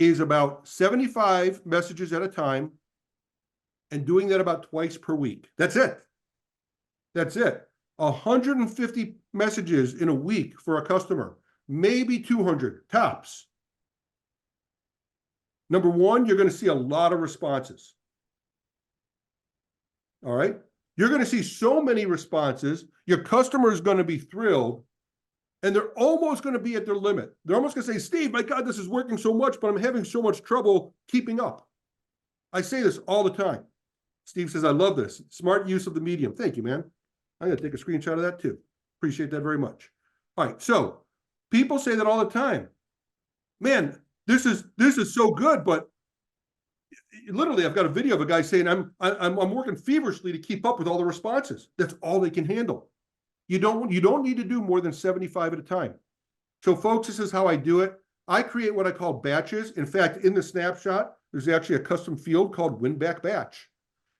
A: is about 75 messages at a time and doing that about twice per week. That's it. That's it. 150 messages in a week for a customer, maybe 200 tops. Number 1, you're going to see a lot of responses. All right. You're going to see so many responses. Your customer is going to be thrilled. And they're almost going to be at their limit. They're almost going to say, Steve, my God, this is working so much, but I'm having so much trouble keeping up. I say this all the time. Steve says, I love this. Smart use of the medium. Thank you, man. I'm going to take a screenshot of that too. Appreciate that very much. All right. So people say that all the time. Man, this is so good, but literally I've got a video of a guy saying, I'm working feverishly to keep up with all the responses. That's all they can handle. You don't need to do more than 75 at a time. So folks, this is how I do it. I create what I call batches. In fact, in the snapshot, there's actually a custom field called win back batch.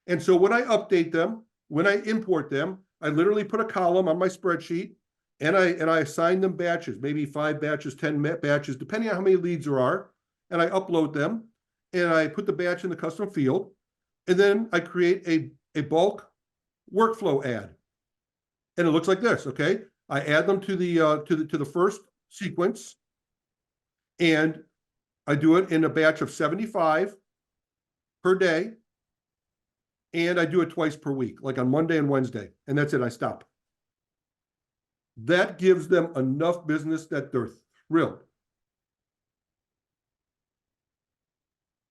A: And so when I update them, when I import them, I literally put a column on my spreadsheet and I assign them batches, maybe 5 batches, 10 batches, depending on how many leads there are. And I upload them and I put the batch in the custom field. And then I create a bulk workflow ad. And it looks like this, okay? I add them to the first sequence, and I do it in a batch of 75 per day, and I do it twice per week, like on Monday and Wednesday, and that's it, I stop. That gives them enough business that they're thrilled.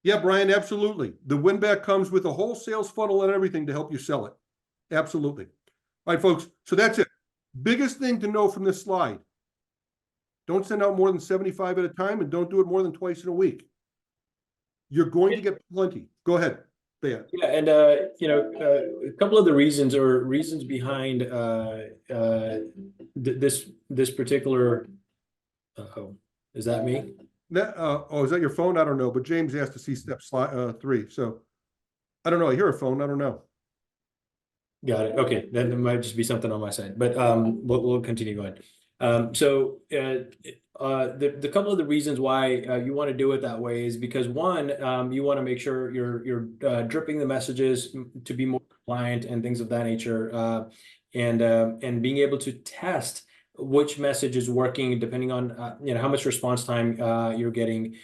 A: Yeah, Brian, absolutely. The win back comes with a whole sales funnel and everything to help you sell it. Absolutely. All right, folks, so that's it. Biggest thing to know from this slide. Don't send out more than 75 at a time and don't do it more than twice in a week. You're going to get plenty. Go ahead, Bea.
B: Yeah, and a couple of the reasons behind this particular. Is that me?
A: Is that your phone? I don't know, but James asked to see step 3. So I don't know. I hear a phone. I don't know.
B: Got it. Okay, then there might just be something on my side, but we'll continue going. So the couple of the reasons why you want to do it that way is because one, you want to make sure you're dripping the messages to be more compliant and things of that nature, and being able to test which message is working, depending on how much response time you're getting,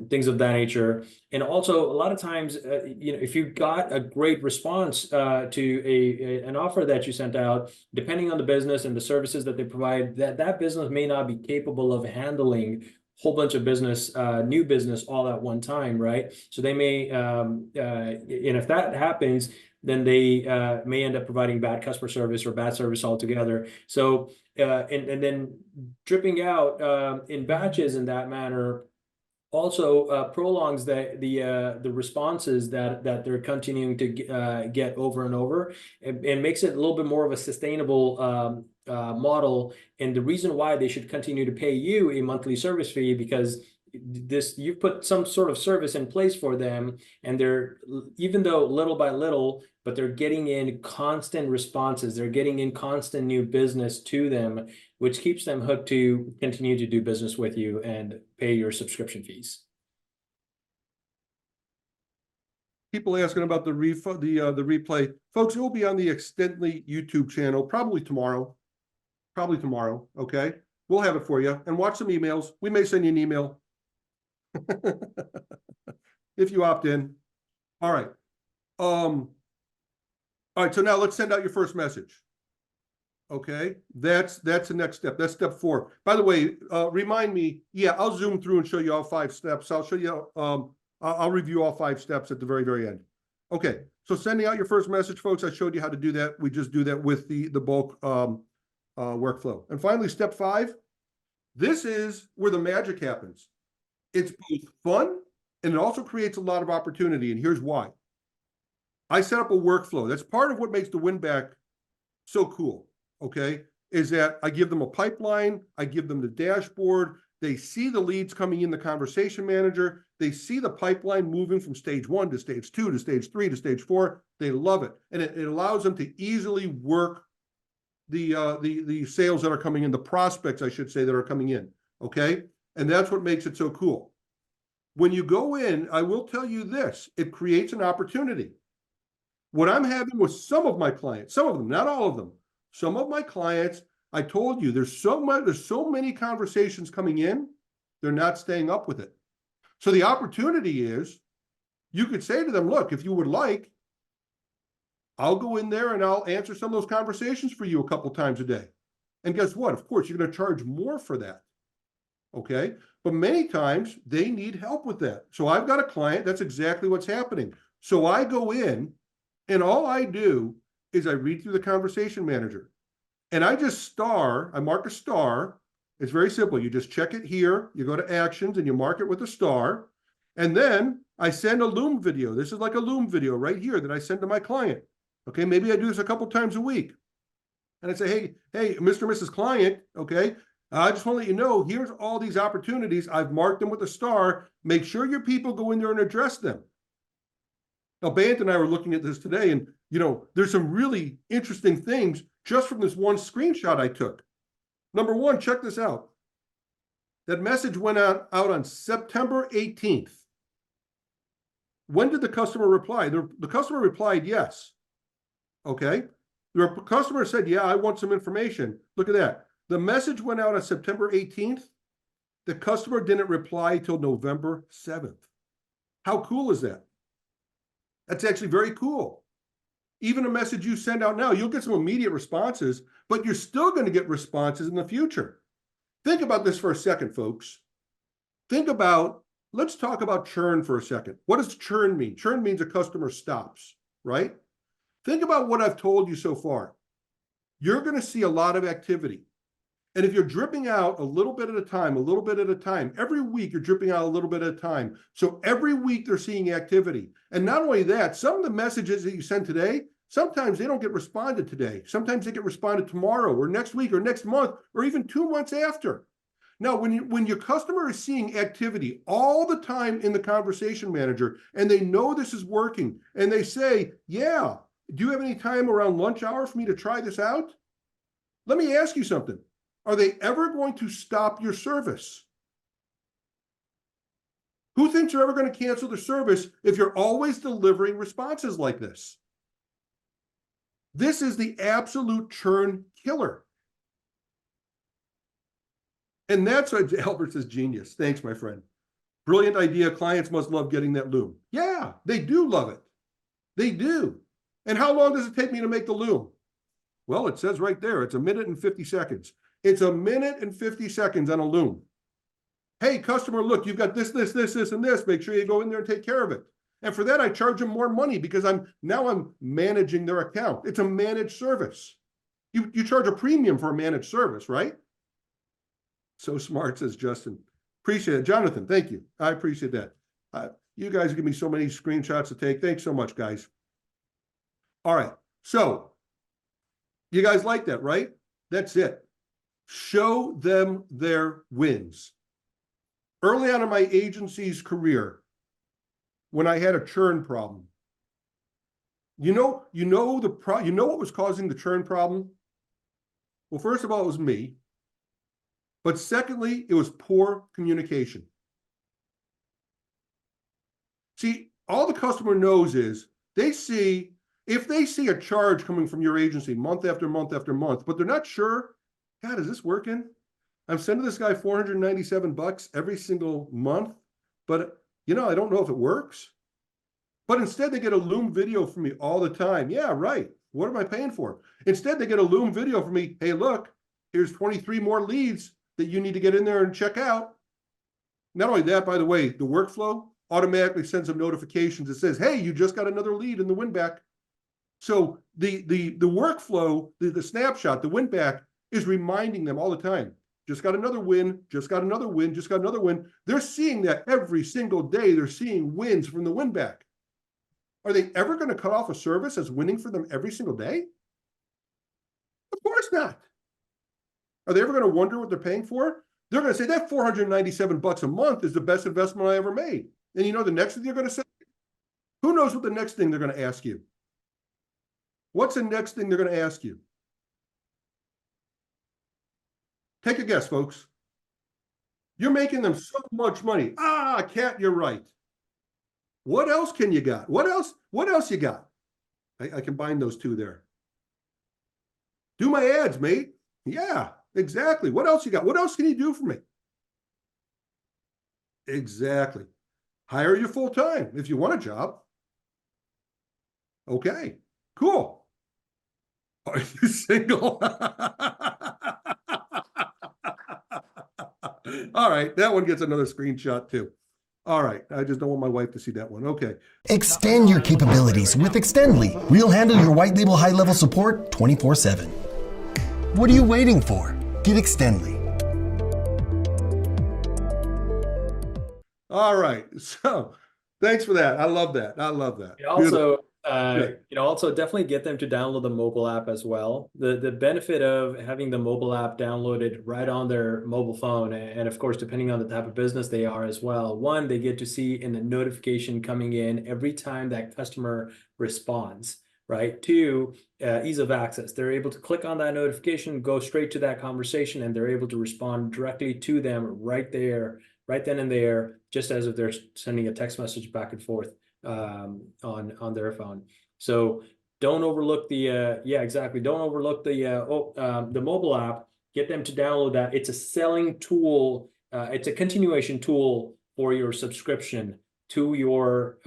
B: things of that nature. And also, a lot of times, if you've got a great response to an offer that you sent out, depending on the business and the services that they provide, that business may not be capable of handling whole bunch of business, new business all at one time, right? So they may, and if that happens, then they may end up providing bad customer service or bad service altogether. So, and then dripping out in batches in that manner also prolongs the responses that they're continuing to get over and over, and makes it a little bit more of a sustainable model. And the reason why they should continue to pay you a monthly service fee, because you put some sort of service in place for them, and they're, even though little by little, but they're getting in constant responses, they're getting in constant new business to them, which keeps them hooked to continue to do business with you and pay your subscription fees.
A: People asking about the replay. Folks, it will be on the Extently YouTube channel, probably tomorrow. Okay, we'll have it for you. And watch some emails. We may send you an email if you opt in. All right. All right, so now let's send out your first message. Okay, that's the next step. That's step 4. By the way, remind me, yeah, I'll zoom through and show you all 5 steps. I'll show you, I'll review all 5 steps at the very, very end. Okay, so sending out your first message, folks, I showed you how to do that. We just do that with the bulk workflow. And finally, step 5, this is where the magic happens. It's both fun and it also creates a lot of opportunity. And here's why. I set up a workflow. That's part of what makes the win back so cool, okay, is that I give them a pipeline, I give them the dashboard, they see the leads coming in the conversation manager, they see the pipeline moving from stage 1 to stage 2 to stage 3 to stage 4. They love it. And it allows them to easily work the sales that are coming in, the prospects, I should say, that are coming in, okay? And that's what makes it so cool. When you go in, I will tell you this, it creates an opportunity. What I'm having with some of my clients, some of them, not all of them, some of my clients, I told you, there's so many conversations coming in, they're not staying up with it. So the opportunity is, you could say to them, look, if you would like, I'll go in there and I'll answer some of those conversations for you a couple times a day. And guess what? Of course, you're going to charge more for that. Okay. But many times they need help with that. So I've got a client, that's exactly what's happening. So I go in and all I do is I read through the conversation manager and I mark a star. It's very simple. You just check it here. You go to actions and you mark it with a star. And then I send a Loom video. This is like a Loom video right here that I send to my client. Okay, maybe I do this a couple times a week. And I say, hey, Mr. and Mrs. Client, okay, I just want to let you know, here's all these opportunities. I've marked them with a star. Make sure your people go in there and address them. Now, Bant and I were looking at this today, and, there's some really interesting things just from this one screenshot I took. Number 1, check this out. That message went out on September 18th. When did the customer reply? The customer replied yes. Okay. The customer said, yeah, I want some information. Look at that. The message went out on September 18th. The customer didn't reply till November 7th. How cool is that? That's actually very cool. Even a message you send out now, you'll get some immediate responses, but you're still going to get responses in the future. Think about this for a second, folks. Let's talk about churn for a second. What does churn mean? Churn means a customer stops, right? Think about what I've told you so far. You're going to see a lot of activity. And if you're dripping out a little bit at a time, every week you're dripping out a little bit at a time. So every week they're seeing activity. And not only that, some of the messages that you send today, sometimes they don't get responded today. Sometimes they get responded tomorrow or next week or next month or even 2 months after. Now, when your customer is seeing activity all the time in the conversation manager and they know this is working and they say, yeah, do you have any time around lunch hour for me to try this out? Let me ask you something. Are they ever going to stop your service? Who thinks you're ever going to cancel the service if you're always delivering responses like this? This is the absolute churn killer. And that's what Albert says, genius. Thanks, my friend. Brilliant idea. Clients must love getting that loom. Yeah, they do love it. They do. And how long does it take me to make the loom? Well, it says right there, it's 1 minute and 50 seconds. It's 1 minute and 50 seconds on a loom. Hey, customer, look, you've got this, and this. Make sure you go in there and take care of it. And for that, I charge them more money because I'm managing their account. It's a managed service. You charge a premium for a managed service, right? So smart, says Justin. Appreciate it. Jonathan, thank you. I appreciate that. You guys give me so many screenshots to take. Thanks so much, guys. All right. So you guys like that, right? That's it. Show them their wins. Early on in my agency's career, when I had a churn problem, you know what was causing the churn problem? Well, first of all, it was me. But secondly, it was poor communication. See, all the customer knows is if they see a charge coming from your agency month after month after month, but they're not sure, God, is this working? I'm sending this guy $497 every single month, but I don't know if it works. But instead they get a Loom video from me all the time. Yeah, right. What am I paying for? Instead they get a Loom video from me. Hey, look, here's 23 more leads that you need to get in there and check out. Not only that, by the way, the workflow automatically sends them notifications that says, hey, you just got another lead in the win back. So the workflow, the snapshot, the win back is reminding them all the time. Just got another win, just got another win, just got another win. They're seeing that every single day. They're seeing wins from the win back. Are they ever going to cut off a service as winning for them every single day? Of course not. Are they ever going to wonder what they're paying for? They're going to say that $497 a month is the best investment I ever made. And the next thing they're going to say, who knows what the next thing they're going to ask you? What's the next thing they're going to ask you? Take a guess, folks. You're making them so much money. Cat, you're right. What else can you got? What else you got? I combine those two there. Do my ads, mate. Yeah, exactly. What else you got? What else can you do for me? Exactly. Hire you full time if you want a job. Okay, cool. Are you single? All right, that one gets another screenshot too. All right, I just don't want my wife to see that one. Okay.
C: Extend your capabilities with Extendly. We'll handle your white label high level support 24/7. What are you waiting for? Get Extendly.
A: All right, so thanks for that. I love that. I love that.
B: Also definitely get them to download the mobile app as well. The benefit of having the mobile app downloaded right on their mobile phone, and of course, depending on the type of business they are as well. One, they get to see in the notification coming in every time that customer responds, right? Two, ease of access. They're able to click on that notification, go straight to that conversation, and they're able to respond directly to them right there, right then and there, just as if they're sending a text message back and forth on their phone. So don't overlook the don't overlook the mobile app. Get them to download that. It's a selling tool. It's a continuation tool for your subscription to your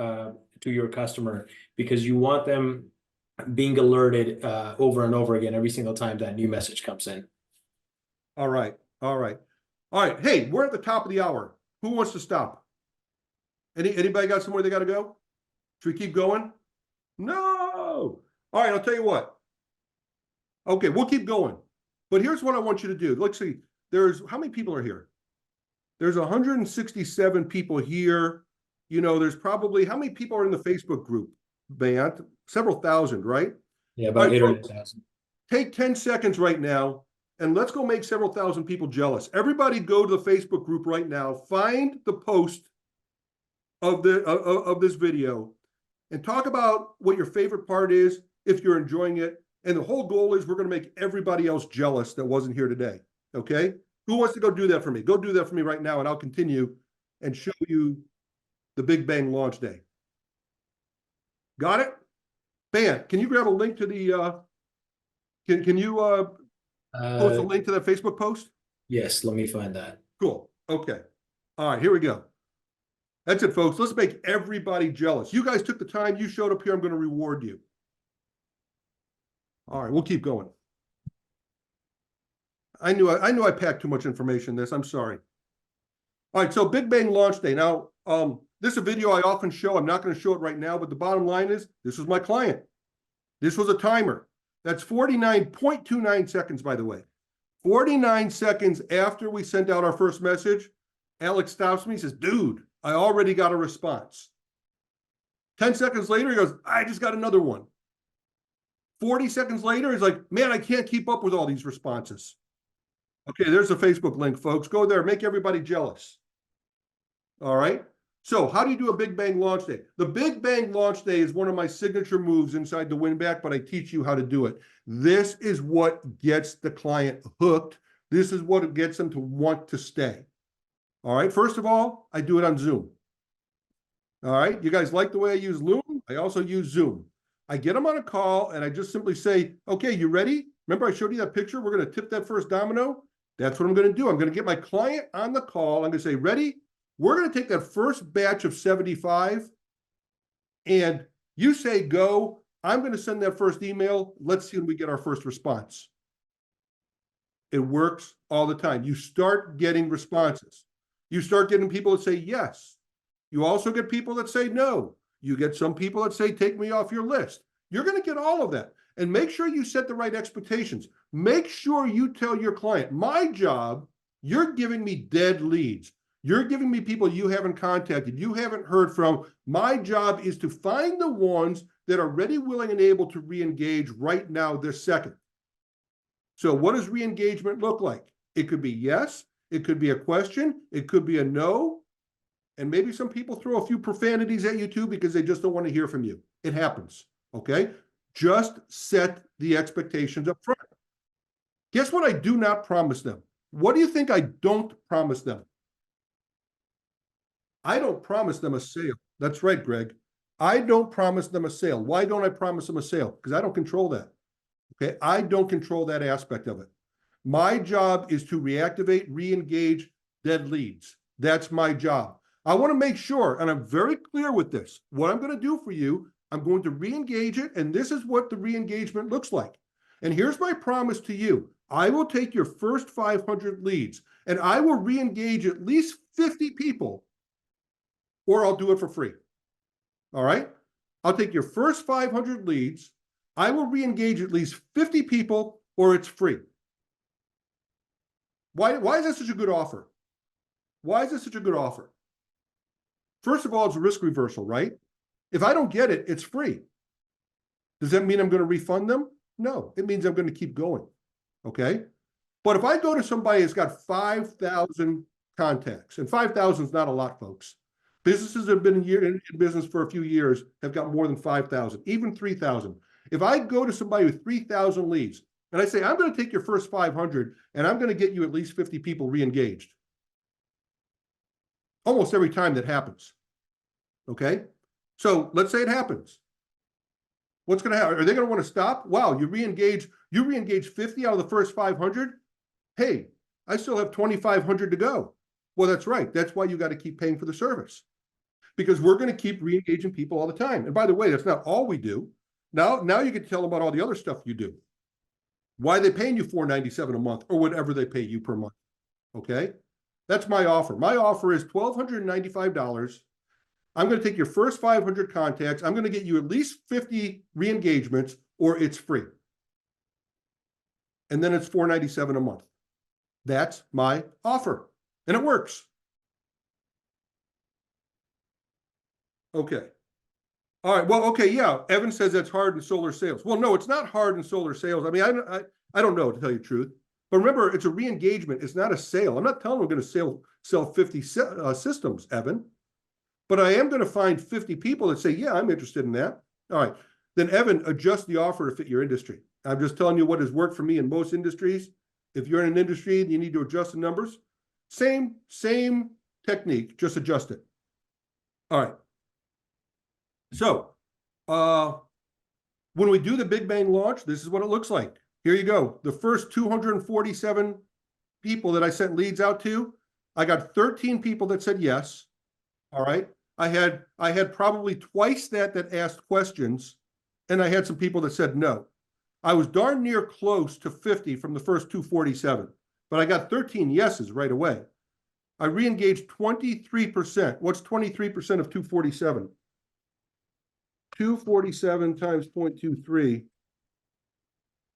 B: customer, because you want them being alerted over and over again every single time that new message comes in.
A: All right. Hey, we're at the top of the hour. Who wants to stop? Anybody got somewhere they got to go? Should we keep going? No. All right, I'll tell you what. Okay, we'll keep going. But here's what I want you to do. Let's see. How many people are here? There's 167 people here. There's probably, how many people are in the Facebook group, Bant? Several thousand, right?
B: Yeah, about 8 or 9,000.
A: Take 10 seconds right now, and let's go make several thousand people jealous. Everybody go to the Facebook group right now. Find the post of this video and talk about what your favorite part is, if you're enjoying it. And the whole goal is we're going to make everybody else jealous that wasn't here today. Okay? Who wants to go do that for me? Go do that for me right now, and I'll continue and show you the Big Bang launch day. Got it? Ben, can you grab a link to the can you post a link to that Facebook post?
B: Yes, let me find that.
A: Cool. Okay. All right, here we go. That's it, folks. Let's make everybody jealous. You guys took the time. You showed up here. I'm going to reward you. All right, we'll keep going. I knew I packed too much information in this. I'm sorry. All right, so Big Bang launch day. Now, this is a video I often show. I'm not going to show it right now, but the bottom line is this was my client. This was a timer. That's 49.29 seconds, by the way. 49 seconds after we sent out our first message, Alex stops me and says, dude, I already got a response. 10 seconds later, he goes, I just got another one. 40 seconds later, he's like, man, I can't keep up with all these responses. Okay, there's a Facebook link, folks. Go there, make everybody jealous. All right. So how do you do a Big Bang launch day? The Big Bang launch day is one of my signature moves inside the win back, but I teach you how to do it. This is what gets the client hooked. This is what gets them to want to stay. All right. First of all, I do it on Zoom. All right. You guys like the way I use Loom? I also use Zoom. I get them on a call and I just simply say, okay, you ready? Remember I showed you that picture? We're going to tip that first domino. That's what I'm going to do. I'm going to get my client on the call. I'm going to say, ready? We're going to take that first batch of 75 and you say go. I'm going to send that first email. Let's see when we get our first response. It works all the time. You start getting responses. You start getting people that say yes. You also get people that say no. You get some people that say, take me off your list. You're going to get all of that. And make sure you set the right expectations. Make sure you tell your client, my job, you're giving me dead leads. You're giving me people you haven't contacted, you haven't heard from. My job is to find the ones that are ready, willing, and able to re-engage right now, this second. So what does re-engagement look like? It could be yes, it could be a question, it could be a no, and maybe some people throw a few profanities at you too because they just don't want to hear from you. It happens, okay? Just set the expectations up front. Guess what I do not promise them? What do you think I don't promise them? I don't promise them a sale. That's right, Greg. I don't promise them a sale. Why don't I promise them a sale? Because I don't control that. Okay, I don't control that aspect of it. My job is to reactivate, re-engage dead leads. That's my job. I want to make sure, and I'm very clear with this, what I'm going to do for you, I'm going to re-engage it, and this is what the re-engagement looks like. And here's my promise to you. I will take your first 500 leads, and I will re-engage at least 50 people, or I'll do it for free. All right? I'll take your first 500 leads, I will re-engage at least 50 people, or it's free. Why is that such a good offer? Why is this such a good offer? First of all, it's a risk reversal, right? If I don't get it, it's free. Does that mean I'm going to refund them? No, it means I'm going to keep going, okay? But if I go to somebody who's got 5,000 contacts, and 5,000 is not a lot, folks. Businesses that have been in business for a few years have got more than 5,000, even 3,000. If I go to somebody with 3,000 leads, and I say, I'm going to take your first 500, and I'm going to get you at least 50 people re-engaged. Almost every time that happens, okay? So let's say it happens. What's going to happen? Are they going to want to stop? Wow, you re-engage 50 out of the first 500. Hey, I still have 2,500 to go. Well, that's right. That's why you got to keep paying for the service, because we're going to keep re-engaging people all the time. And by the way, that's not all we do. Now you can tell them about all the other stuff you do. Why are they paying you $497 a month or whatever they pay you per month? Okay, that's my offer. My offer is $1,295. I'm going to take your first 500 contacts. I'm going to get you at least 50 re-engagements, or it's free. And then it's $497 a month. That's my offer. And it works. Okay. All right. Well, okay. Yeah. Evan says that's hard in solar sales. Well, no, it's not hard in solar sales. I mean, I don't know, to tell you the truth. But remember, it's a re-engagement. It's not a sale. I'm not telling them we're going to sell 50 systems, Evan. But I am going to find 50 people that say, yeah, I'm interested in that. All right. Then, Evan, adjust the offer to fit your industry. I'm just telling you what has worked for me in most industries. If you're in an industry and you need to adjust the numbers, same technique, just adjust it. All right. So when we do the Big Bang launch, this is what it looks like. Here you go. The first 247 people that I sent leads out to, I got 13 people that said yes. All right. I had probably twice that asked questions, and I had some people that said no. I was darn near close to 50 from the first 247, but I got 13 yeses right away. I re-engaged 23%. What's 23% of 247? 247 times 0.23.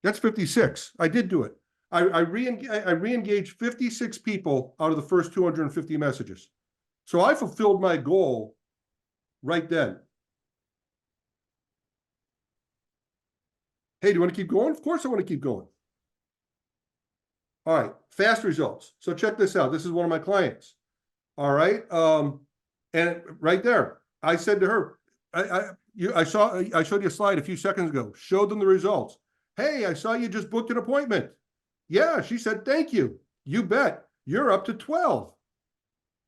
A: That's 56. I did do it. I re-engaged 56 people out of the first 250 messages. So I fulfilled my goal right then. Hey, do you want to keep going? Of course I want to keep going. All right, fast results. So check this out. This is one of my clients. All right. And right there, I said to her, I showed you a slide a few seconds ago, showed them the results. Hey, I saw you just booked an appointment. Yeah, she said, thank you. You bet. You're up to 12.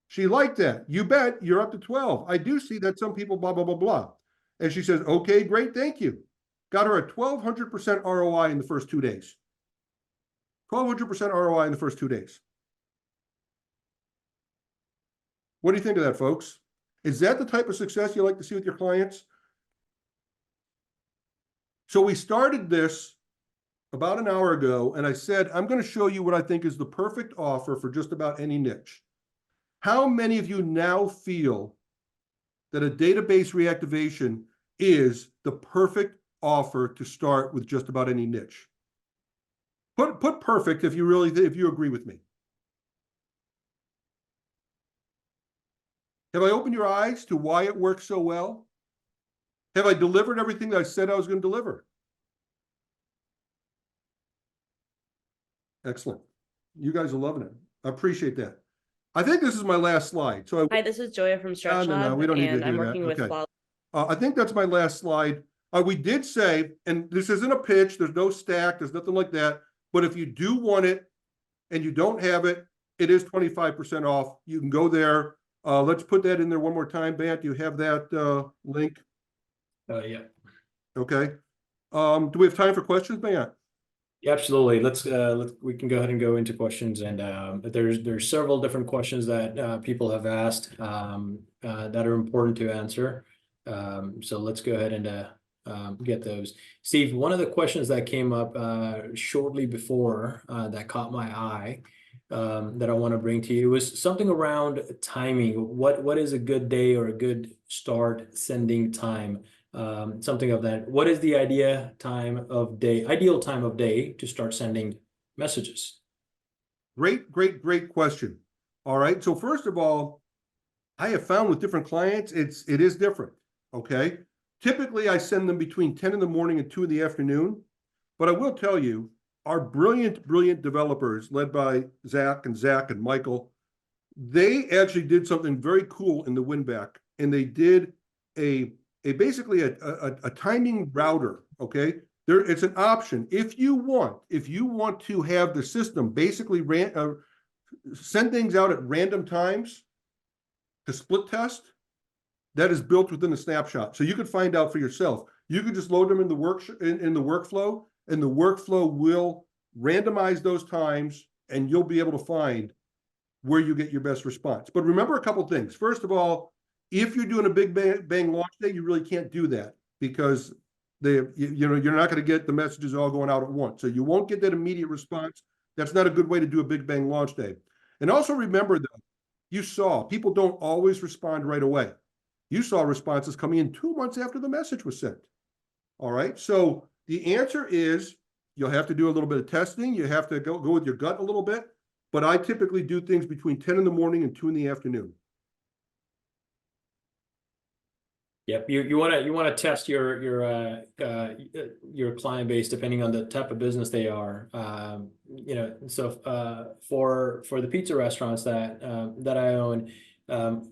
A: She liked that. You bet. You're up to 12. I do see that some people blah, blah, blah, blah. And she says, okay, great. Thank you. Got her a 1,200% ROI in the first 2 days. 1,200% ROI in the first 2 days. What do you think of that, folks? Is that the type of success you like to see with your clients? So we started this about an hour ago, and I said, I'm going to show you what I think is the perfect offer for just about any niche. How many of you now feel that a database reactivation is the perfect offer to start with just about any niche? Put perfect if you agree with me. Have I opened your eyes to why it works so well? Have I delivered everything that I said I was going to deliver? Excellent. You guys are loving it. I appreciate that. I think this is my last slide. So
D: Hi, this is Joya from Stretch
A: no,
D: Lab,
A: we don't need to
D: and
A: do
D: I'm
A: that.
D: working with
A: Okay.
D: Flawless.
A: I think that's my last slide. We did say, and this isn't a pitch, there's no stack, there's nothing like that. But if you do want it and you don't have it, it is 25% off. You can go there. Let's put that in there one more time. Bant, do you have that link?
B: Yeah.
A: Okay. Do we have time for questions, Bant?
B: Yeah, absolutely. We can go ahead and go into questions, and there's several different questions that people have asked that are important to answer. So let's go ahead and get those. Steve, one of the questions that came up shortly before that caught my eye that I want to bring to you was something around timing. What is a good day or a good start sending time? Something of that. What is the ideal time of day to start sending messages?
A: Great question. All right. So first of all, I have found with different clients, it is different. Okay. Typically I send them between 10 in the morning and 2 in the afternoon. But I will tell you, our brilliant developers led by Zach and Michael, they actually did something very cool in the win back, and they did basically a timing router. Okay, it's an option if you want to have the system basically send things out at random times to split test. That is built within the Snapshot, so you could find out for yourself. You could just load them in the workflow, and the workflow will randomize those times, and you'll be able to find where you get your best response. But remember a couple things. First of all, if you're doing a big bang launch day, you really can't do that because you're not going to get the messages all going out at once. So you won't get that immediate response. That's not a good way to do a big bang launch day. And also remember though, you saw people don't always respond right away. You saw responses coming in 2 months after the message was sent. All right. So the answer is you'll have to do a little bit of testing. You have to go with your gut a little bit. But I typically do things between 10 in the morning and 2 in the afternoon.
B: Yep, you want to test your client base depending on the type of business they are. So for the pizza restaurants that I own,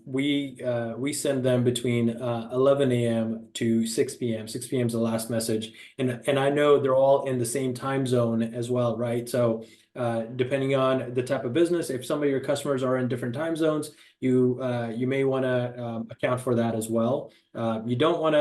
B: we send them between 11 a.m. to 6 p.m. 6 p.m. is the last message, and I know they're all in the same time zone as well, right? So depending on the type of business, if some of your customers are in different time zones, you may want to account for that as well. You don't want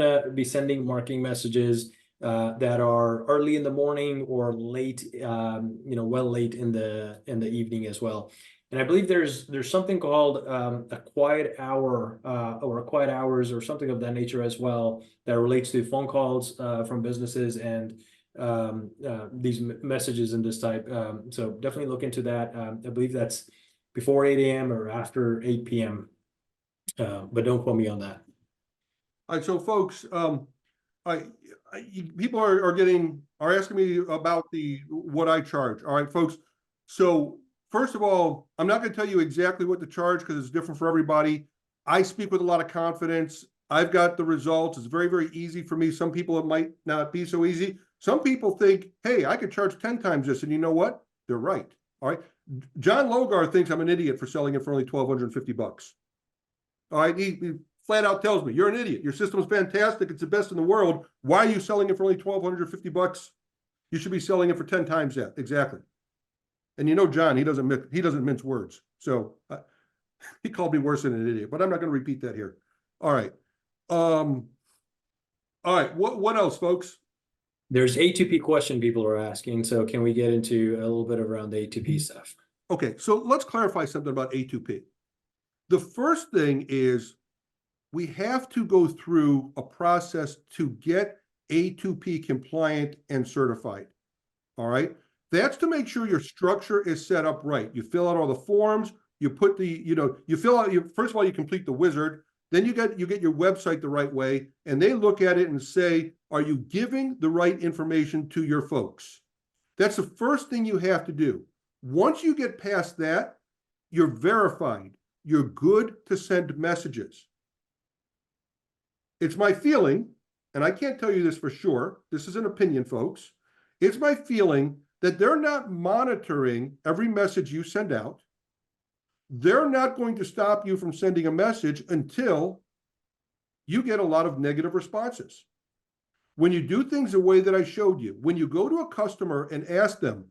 B: to be sending marketing messages that are early in the morning or late, well late in the evening as well. And I believe there's something called a quiet hour or a quiet hours or something of that nature as well that relates to phone calls from businesses and these messages and this type. So definitely look into that. I believe that's before 8 a.m. or after 8 p.m. But don't quote me on that.
A: All right, so folks, people are asking me about what I charge. All right, folks. So first of all, I'm not going to tell you exactly what to charge because it's different for everybody. I speak with a lot of confidence. I've got the results. It's very, very easy for me. Some people, it might not be so easy. Some people think, hey, I could charge 10 times this. And you know what? They're right. All right. John Logar thinks I'm an idiot for selling it for only $1,250. All right. He flat out tells me, you're an idiot. Your system is fantastic. It's the best in the world. Why are you selling it for only $1,250? You should be selling it for 10 times that. Exactly. And you know, John, he doesn't mince words. So he called me worse than an idiot, but I'm not going to repeat that here. All right. All right. What else, folks?
B: There's A2P question people are asking. So can we get into a little bit around the A2P stuff?
A: Okay. So let's clarify something about A2P. The first thing is we have to go through a process to get A2P compliant and certified. All right. That's to make sure your structure is set up right. You fill out all the forms, you put you fill out first of all, you complete the wizard, then you get your website the right way, and they look at it and say, are you giving the right information to your folks? That's the first thing you have to do. Once you get past that, you're verified. You're good to send messages. It's my feeling, and I can't tell you this for sure, this is an opinion, folks. It's my feeling that they're not monitoring every message you send out. They're not going to stop you from sending a message until you get a lot of negative responses. When you do things the way that I showed you, when you go to a customer and ask them,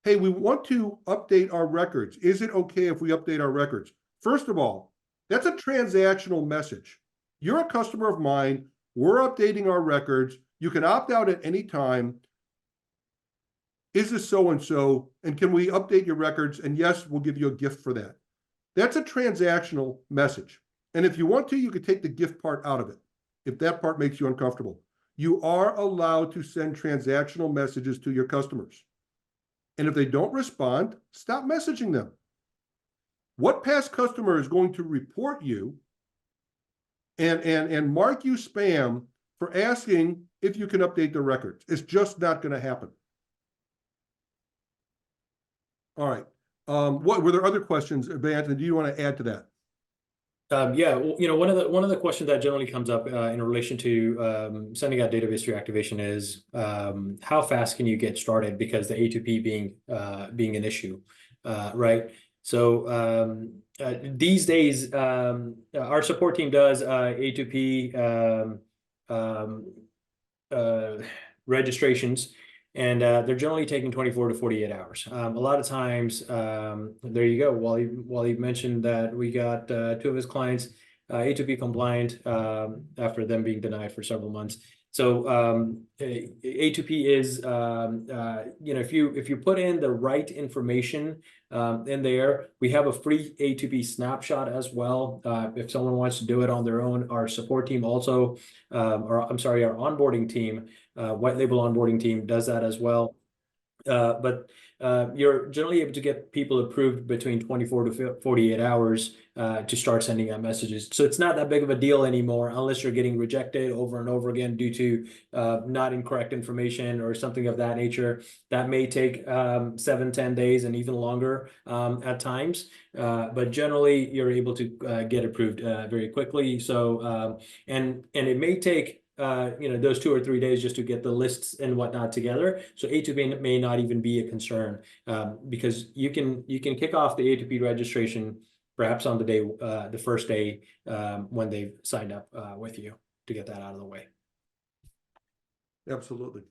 A: hey, we want to update our records. Is it okay if we update our records? First of all, that's a transactional message. You're a customer of mine. We're updating our records. You can opt out at any time. Is this so-and-so? And can we update your records? And yes, we'll give you a gift for that. That's a transactional message. And if you want to, you could take the gift part out of it, if that part makes you uncomfortable. You are allowed to send transactional messages to your customers. And if they don't respond, stop messaging them. What past customer is going to report you and mark you spam for asking if you can update their records? It's just not going to happen. All right. What were there other questions, Anthony? Do you want to add to that?
B: Yeah, well, one of the questions that generally comes up in relation to sending out database reactivation is how fast can you get started, because the A2P being an issue, right? So these days, our support team does A2P registrations. And they're generally taking 24 to 48 hours. A lot of times, there you go. Wally mentioned that we got 2 of his clients A2P compliant after them being denied for several months. So A2P is, if you put in the right information in there, we have a free A2P snapshot as well. If someone wants to do it on their own, our support team also, our onboarding team, white label onboarding team does that as well. But you're generally able to get people approved between 24 to 48 hours to start sending out messages. So it's not that big of a deal anymore, unless you're getting rejected over and over again due to not incorrect information or something of that nature. That may take 7-10 days and even longer at times. But generally, you're able to get approved very quickly. So and it may take those 2 or 3 days just to get the lists and whatnot together. So A2P may not even be a concern because you can kick off the A2P registration perhaps on the day, the first day when they've signed up with you, to get that out of the way.
A: Absolutely.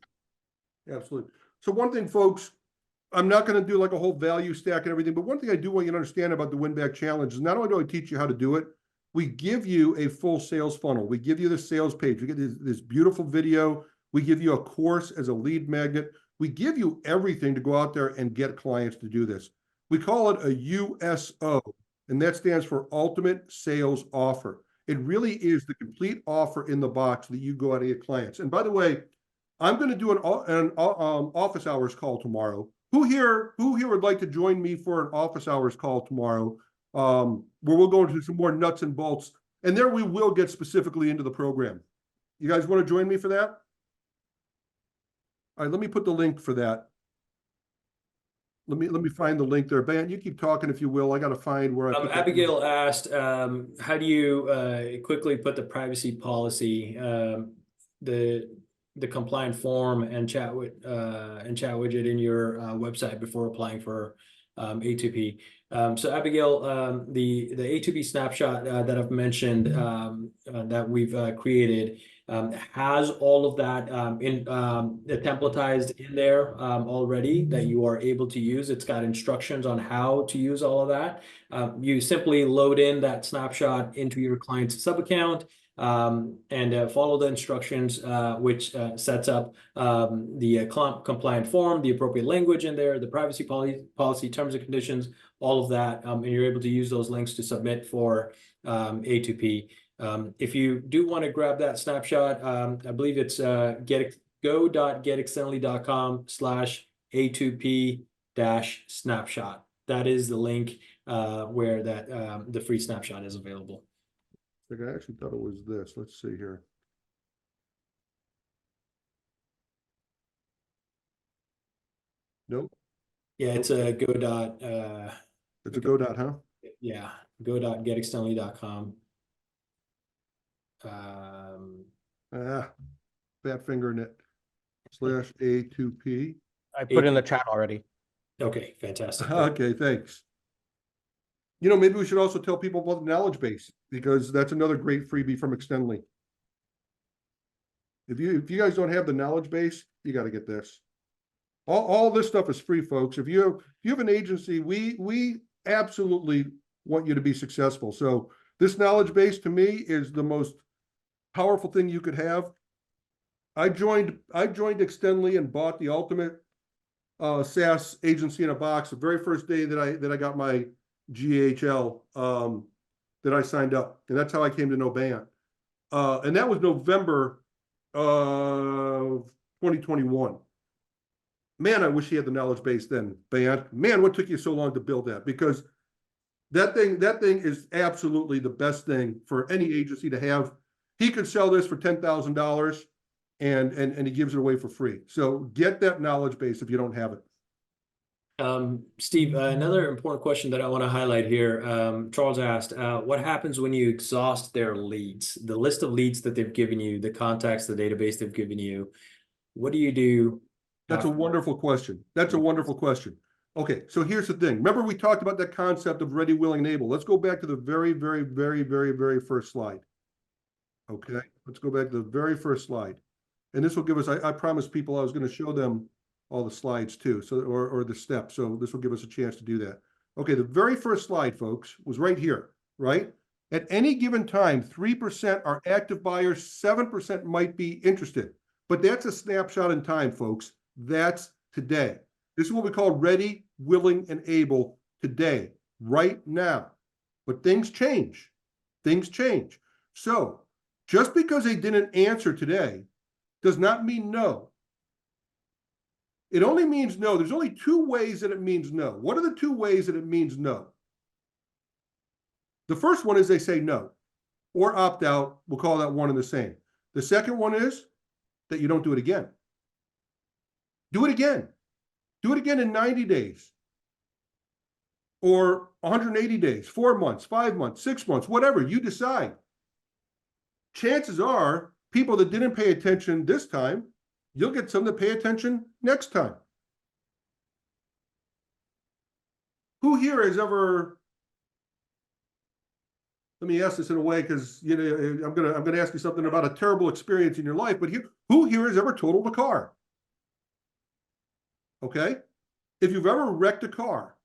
A: Absolutely. So one thing, folks, I'm not going to do like a whole value stack and everything, but one thing I do want you to understand about the win-back challenge is not only do I teach you how to do it, we give you a full sales funnel. We give you the sales page. We get this beautiful video. We give you a course as a lead magnet. We give you everything to go out there and get clients to do this. We call it a USO, and that stands for Ultimate Sales Offer. It really is the complete offer in the box that you go out and get clients. And by the way, I'm going to do an office hours call tomorrow. Who here would like to join me for an office hours call tomorrow, where we'll go into some more nuts and bolts, and there we will get specifically into the program. You guys want to join me for that? All right, let me put the link for that. Let me find the link there. Ben, you keep talking if you will. I got to find where I put that link.
B: Abigail asked, how do you quickly put the privacy policy, the compliant form and chat widget in your website before applying for A2P? So Abigail, the A2P snapshot that I've mentioned that we've created has all of that templatized in there already that you are able to use. It's got instructions on how to use all of that. You simply load in that snapshot into your client's sub account and follow the instructions, which sets up the compliant form, the appropriate language in there, the privacy policy, terms and conditions, all of that, and you're able to use those links to submit for A2P. If you do want to grab that snapshot, I believe it's go.getexternally.com/A2P-snapshot. That is the link where that the free snapshot is available.
A: I actually thought it was this. Let's see here. Nope.
B: Yeah, it's a go dot.
A: It's a go dot, huh?
B: Yeah, go.getexternally.com.
A: Fat finger in it. /A2P.
D: I put it in the chat already.
B: Okay, fantastic.
A: Okay, thanks. You know, maybe we should also tell people about the Knowledgebase, because that's another great freebie from Extendly. If you guys don't have the Knowledgebase, you got to get this. All this stuff is free, folks. If you have an agency, we absolutely want you to be successful. So this Knowledgebase to me is the most powerful thing you could have. I joined Extendly and bought the ultimate SaaS agency in a box the very first day that I got my GHL that I signed up, and that's how I came to know Ban. And that was November of 2021. Man, I wish he had the Knowledgebase then, Ban. Man, what took you so long to build that? Because that thing is absolutely the best thing for any agency to have. He could sell this for $10,000 and he gives it away for free. So get that Knowledgebase if you don't have it.
B: Steve, another important question that I want to highlight here. Charles asked, what happens when you exhaust their leads, the list of leads that they've given you, the contacts, the database they've given you? What do you do?
A: That's a wonderful question. That's a wonderful question. Okay, so here's the thing. Remember we talked about that concept of ready, willing, and able. Let's go back to the very, very, very, very, very first slide. Okay, let's go back to the very first slide. And this will give us, I promised people I was going to show them all the slides too, so or the steps. So this will give us a chance to do that. Okay, the very first slide, folks, was right here, right? At any given time, 3% are active buyers, 7% might be interested. But that's a snapshot in time, folks. That's today. This is what we call ready, willing, and able today, right now. But things change. Things change. So just because they didn't answer today does not mean no. It only means no. There's only two ways that it means no. What are the two ways that it means no? The first one is they say no or opt out. We'll call that one and the same. The second one is that you don't do it again. Do it again. Do it again in 90 days or 180 days, 4 months, 5 months, 6 months, whatever you decide. Chances are people that didn't pay attention this time, you'll get some that pay attention next time. Who here has ever, let me ask this in a way, because you know I'm gonna ask you something about a terrible experience in your life, but who here has ever totaled a car? Okay, if you've ever wrecked a car,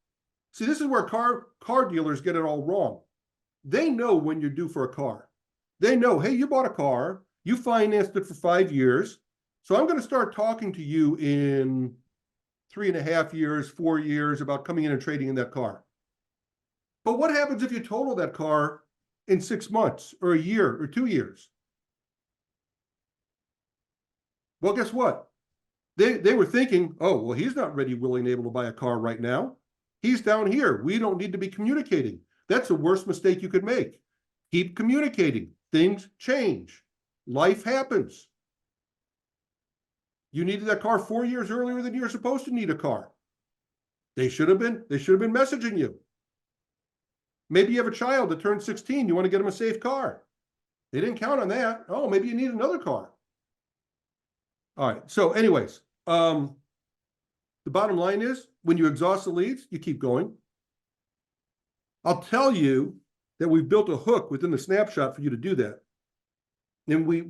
A: see, this is where car dealers get it all wrong. They know when you're due for a car. They know, hey, you bought a car, you financed it for 5 years, So I'm going to start talking to you in 3.5 years, 4 years about coming in and trading in that car. But what happens if you total that car in 6 months or a year or 2 years? Well, guess what? They were thinking, oh, well, he's not ready, willing, able to buy a car right now. He's down here. We don't need to be communicating. That's the worst mistake you could make. Keep communicating. Things change. Life happens. You needed that car 4 years earlier than you're supposed to need a car. They should have been messaging you. Maybe you have a child that turns 16. You want to get him a safe car. They didn't count on that. Oh, maybe you need another car. All right. So anyways, the bottom line is when you exhaust the leads, you keep going. I'll tell you that we've built a hook within the Snapshot for you to do that. And we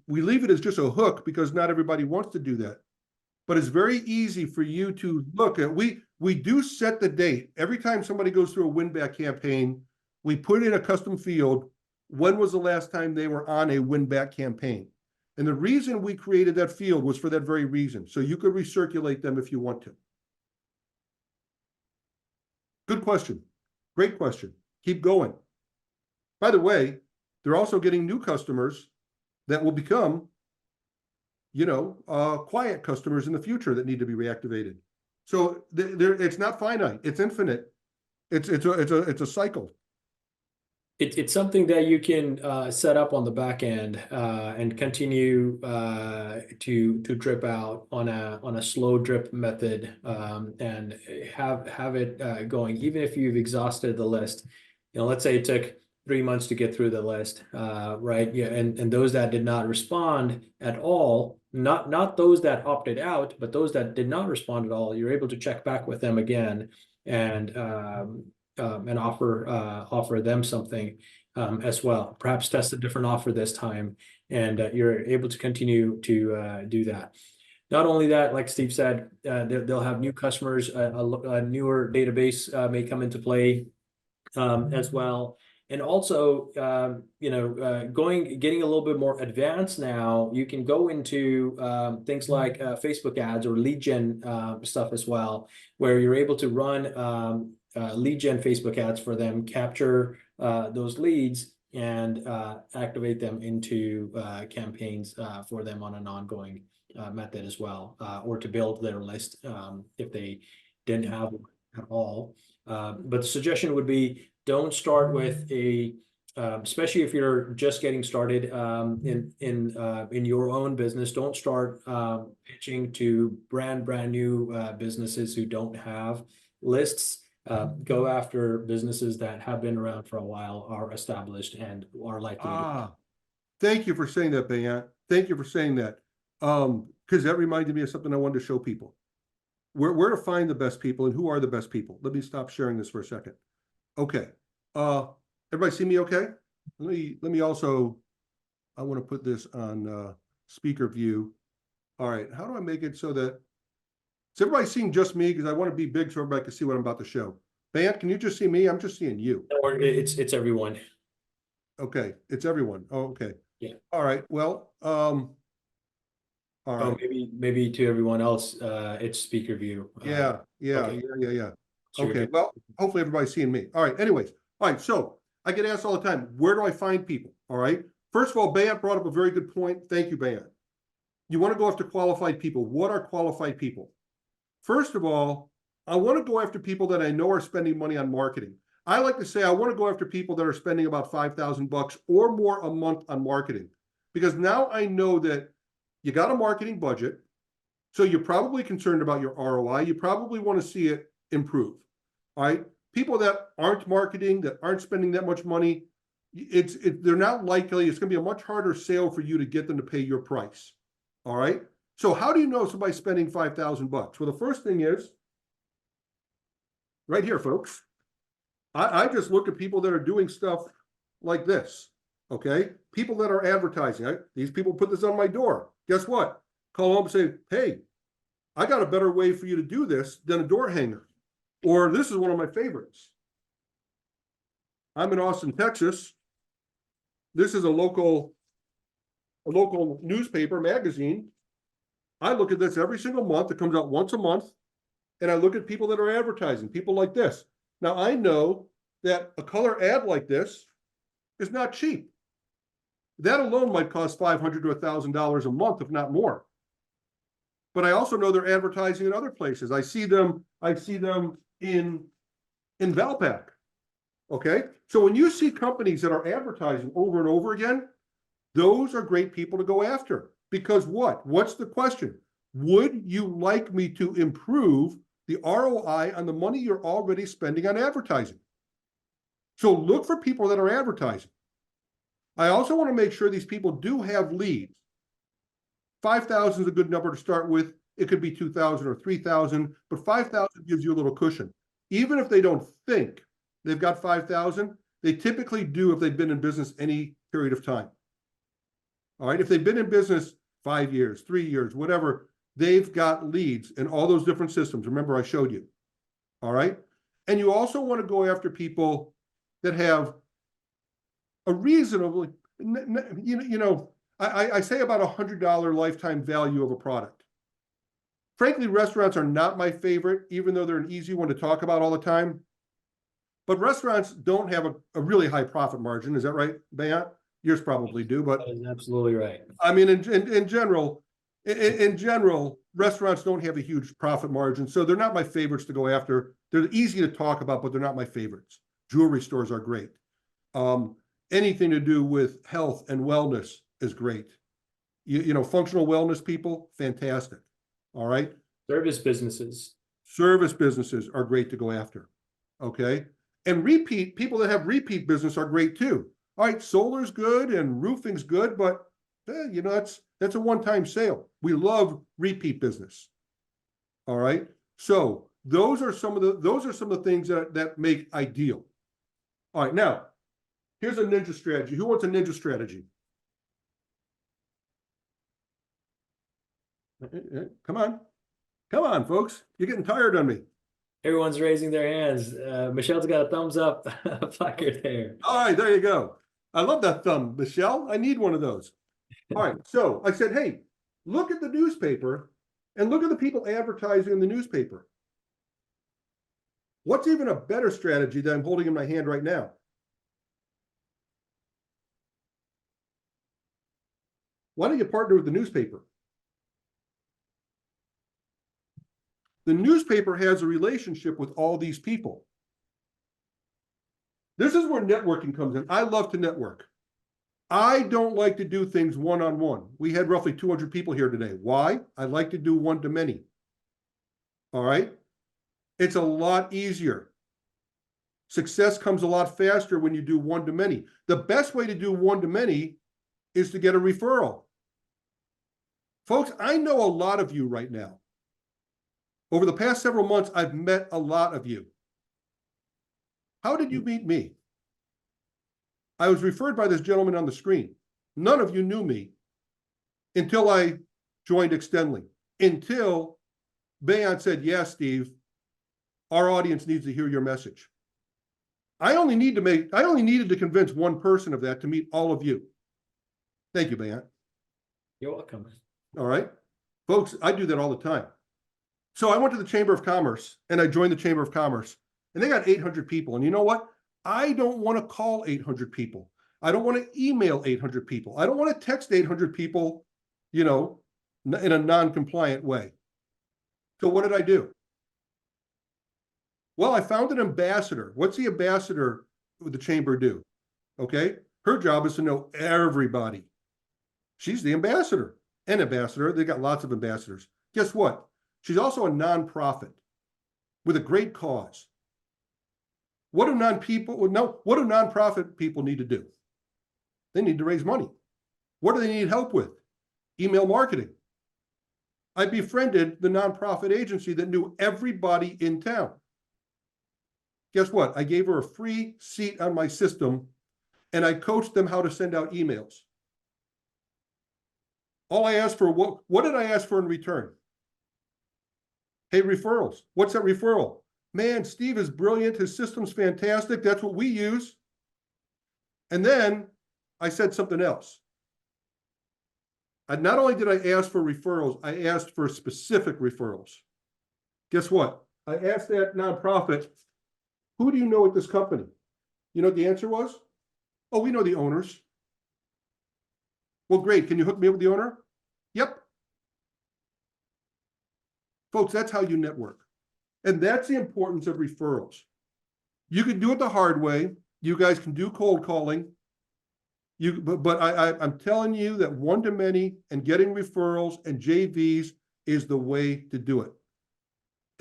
A: leave it as just a hook because not everybody wants to do that. But it's very easy for you to look at. We do set the date. Every time somebody goes through a win-back campaign, we put in a custom field. When was the last time they were on a win-back campaign? And the reason we created that field was for that very reason. So you could recirculate them if you want to. Good question. Great question. Keep going. By the way, they're also getting new customers that will become, quiet customers in the future that need to be reactivated. So it's not finite. It's infinite. It's a cycle.
B: It's something that you can set up on the back end and continue to drip out on a slow drip method and have it going, even if you've exhausted the list. Let's say it took 3 months to get through the list, right? Yeah, and those that did not respond at all, not those that opted out, but those that did not respond at all, you're able to check back with them again and offer them something as well. Perhaps test a different offer this time, and you're able to continue to do that. Not only that, like Steve said, they'll have new customers, a newer database may come into play as well. And also, getting a little bit more advanced now, you can go into things like Facebook ads or lead gen stuff as well, where you're able to run lead gen Facebook ads for them, capture those leads, and activate them into campaigns for them on an ongoing method as well, or to build their list if they didn't have one at all. But the suggestion would be, don't start with especially if you're just getting started in your own business. Don't start pitching to brand new businesses who don't have lists. Go after businesses that have been around for a while, are established, and are likely to.
A: Thank you for saying that, Bayant. Thank you for saying that. Because that reminded me of something I wanted to show people. Where to find the best people and who are the best people. Let me stop sharing this for a second. Okay. Everybody see me okay? Let me also, I want to put this on speaker view. All right. How do I make it so that, is everybody seeing just me? Because I want to be big so everybody can see what I'm about to show. Bayant, can you just see me? I'm just seeing you.
B: Or it's everyone.
A: Okay. It's everyone. Oh, okay.
B: Yeah.
A: All right. Well, all right.
B: Oh, maybe to everyone else, it's speaker view.
A: Yeah.
B: Okay.
A: Okay, well, hopefully everybody's seeing me. All right, anyways. All right, so I get asked all the time, where do I find people? All right. First of all, Bayant brought up a very good point. Thank you, Bayant. You want to go after qualified people. What are qualified people? First of all, I want to go after people that I know are spending money on marketing. I like to say I want to go after people that are spending about $5,000 or more a month on marketing, because now I know that you got a marketing budget, so you're probably concerned about your ROI. You probably want to see it improve. All right. People that aren't marketing, that aren't spending that much money, they're not likely, it's going to be a much harder sale for you to get them to pay your price. All right. So how do you know somebody's spending $5,000? Well, the first thing is right here, folks. I just look at people that are doing stuff like this. Okay. People that are advertising. These people put this on my door. Guess what? Call them and say, hey, I got a better way for you to do this than a door hanger. Or this is one of my favorites. I'm in Austin, Texas. This is a local newspaper magazine. I look at this every single month. It comes out once a month. And I look at people that are advertising, people like this. Now I know that a color ad like this is not cheap. That alone might cost $500 to $1,000 a month, if not more. But I also know they're advertising in other places. I see them in Valpak. Okay. So when you see companies that are advertising over and over again, those are great people to go after. Because what? What's the question? Would you like me to improve the ROI on the money you're already spending on advertising? So look for people that are advertising. I also want to make sure these people do have leads. 5,000 is a good number to start with. It could be 2,000 or 3,000, but 5,000 gives you a little cushion. Even if they don't think they've got 5,000, they typically do if they've been in business any period of time. All right, if they've been in business 5 years, 3 years, whatever, they've got leads in all those different systems. Remember, I showed you. All right. And you also want to go after people that have a reasonably, I say about $100 lifetime value of a product. Frankly, restaurants are not my favorite, even though they're an easy one to talk about all the time. But restaurants don't have a really high profit margin. Is that right, Bayant? Yours probably do, but
B: That is absolutely right.
A: I mean, in general, restaurants don't have a huge profit margin, so they're not my favorites to go after. They're easy to talk about, but they're not my favorites. Jewelry stores are great. Anything to do with health and wellness is great. Functional wellness people, fantastic. All right.
B: Service businesses.
A: Service businesses are great to go after. Okay. And people that have repeat business are great too. All right, solar's good and roofing's good, but that's a one-time sale. We love repeat business. All right. So those are some of the things that make ideal. All right, now here's a ninja strategy. Who wants a ninja strategy? Come on, folks. You're getting tired on me.
B: Everyone's raising their hands. Michelle's got a thumbs up placard there.
A: All right, there you go. I love that thumb, Michelle. I need one of those. All right, so I said, hey, look at the newspaper and look at the people advertising in the newspaper. What's even a better strategy that I'm holding in my hand right now? Why don't you partner with the newspaper? The newspaper has a relationship with all these people. This is where networking comes in. I love to network. I don't like to do things one-on-one. We had roughly 200 people here today. Why? I like to do one-to-many. All right? It's a lot easier. Success comes a lot faster when you do one-to-many. The best way to do one-to-many is to get a referral. Folks, I know a lot of you right now. Over the past several months, I've met a lot of you. How did you meet me? I was referred by this gentleman on the screen. None of you knew me until I joined Extendly, until Bayant said, yes, Steve, our audience needs to hear your message. I only needed to convince one person of that to meet all of you. Thank you, Bayant.
B: You're welcome.
A: All right. Folks, I do that all the time. So I went to the Chamber of Commerce and I joined the Chamber of Commerce. And they got 800 people. And you know what? I don't want to call 800 people. I don't want to email 800 people. I don't want to text 800 people, in a non-compliant way. So what did I do? Well, I found an ambassador. What's the ambassador with the chamber do? Okay. Her job is to know everybody. She's the ambassador. An ambassador. They got lots of ambassadors. Guess what? She's also a nonprofit with a great cause. What do nonprofit people need to do? They need to raise money. What do they need help with? Email marketing. I befriended the nonprofit agency that knew everybody in town. Guess what? I gave her a free seat on my system and I coached them how to send out emails. All I asked for, what did I ask for in return? Hey, referrals. What's that referral? Man, Steve is brilliant. His system's fantastic. That's what we use. And then I said something else. Not only did I ask for referrals, I asked for specific referrals. Guess what? I asked that nonprofit, who do you know at this company? You know what the answer was? Oh, we know the owners. Well, great. Can you hook me up with the owner? Yep. Folks, that's how you network. And that's the importance of referrals. You can do it the hard way. You guys can do cold calling. But I'm telling you that one-to-many and getting referrals and JVs is the way to do it.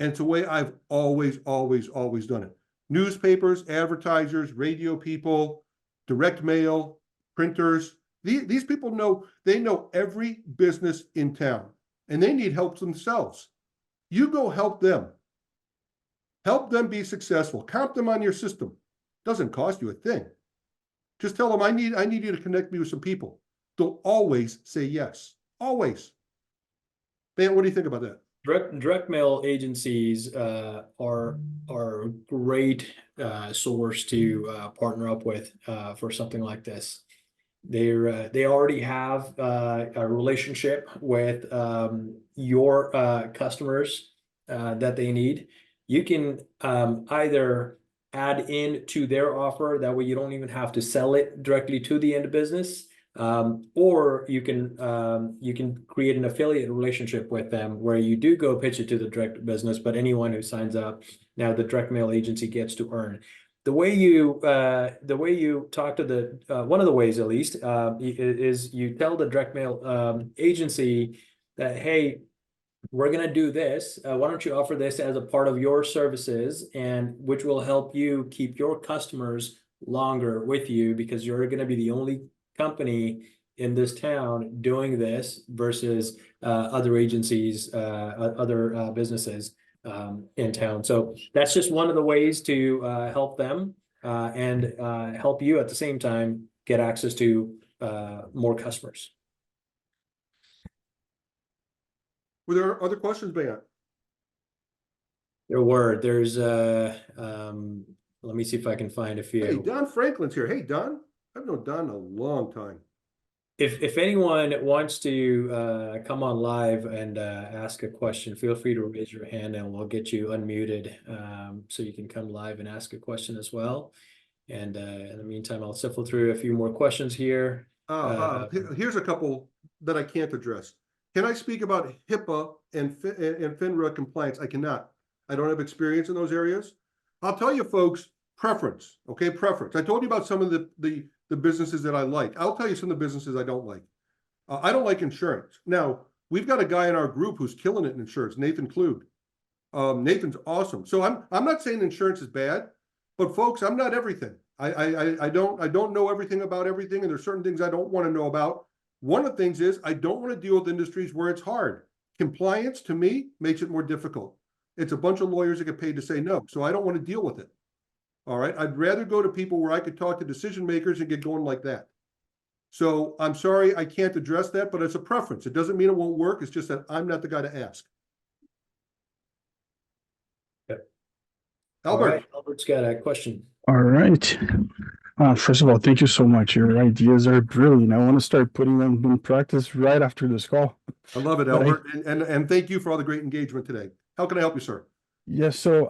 A: And it's the way I've always done it. Newspapers, advertisers, radio people, direct mail, printers. These people know, they know every business in town, and they need help themselves. You go help them. Help them be successful. Count them on your system. Doesn't cost you a thing. Just tell them, I need you to connect me with some people. They'll always say yes. Always. Man, what do you think about that?
B: Direct mail agencies are a great source to partner up with for something like this. They already have a relationship with your customers that they need. You can either add in to their offer, that way you don't even have to sell it directly to the end business, or you can create an affiliate relationship with them where you do go pitch it to the direct business, but anyone who signs up, now the direct mail agency gets to earn. The way you talk to the one of the ways, at least, is you tell the direct mail agency that, hey, we're going to do this. Why don't you offer this as a part of your services, and which will help you keep your customers longer with you, because you're going to be the only company in this town doing this versus other agencies, other businesses in town. So that's just one of the ways to help them and help you at the same time get access to more customers.
A: Were there other questions, Ben?
B: There were. There's let me see if I can find a few.
A: Hey, Don Franklin's here. Hey, Don. I've known Don a long time.
B: If anyone wants to come on live and ask a question, feel free to raise your hand and we'll get you unmuted so you can come live and ask a question as well. And in the meantime, I'll sift through a few more questions here.
A: Here's a couple that I can't address. Can I speak about HIPAA and FINRA compliance? I cannot. I don't have experience in those areas. I'll tell you, folks, preference. Okay, preference. I told you about some of the businesses that I like. I'll tell you some of the businesses I don't like. I don't like insurance. Now, we've got a guy in our group who's killing it in insurance, Nathan Klug. Nathan's awesome. So I'm not saying insurance is bad, but folks, I'm not everything. I don't know everything about everything, and there's certain things I don't want to know about. One of the things is I don't want to deal with industries where it's hard. Compliance, to me, makes it more difficult. It's a bunch of lawyers that get paid to say no, so I don't want to deal with it. All right, I'd rather go to people where I could talk to decision makers and get going like that. So I'm sorry, I can't address that, but it's a preference. It doesn't mean it won't work. It's just that I'm not the guy to ask.
B: Yep.
A: Albert.
B: All right, Albert's got a question.
E: All right. First of all, thank you so much. Your ideas are brilliant. I want to start putting them in practice right after this call.
A: I love it, Albert. And thank you for all the great engagement today. How can I help you, sir?
E: Yes, so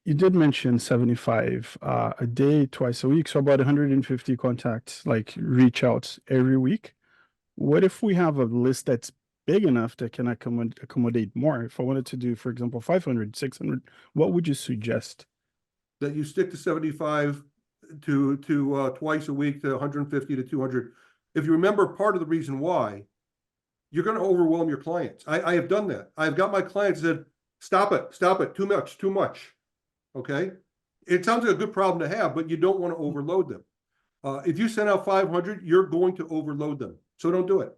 E: you did mention 75 a day, twice a week, so about 150 contacts, like reach outs every week. What if we have a list that's big enough that can accommodate more? If I wanted to do, for example, 500, 600, what would you suggest?
A: That you stick to 75 to twice a week to 150 to 200. If you remember, part of the reason why, you're going to overwhelm your clients. I have done that. I've got my clients that said, stop it, too much. Okay. It sounds like a good problem to have, but you don't want to overload them. If you send out 500, you're going to overload them. So don't do it.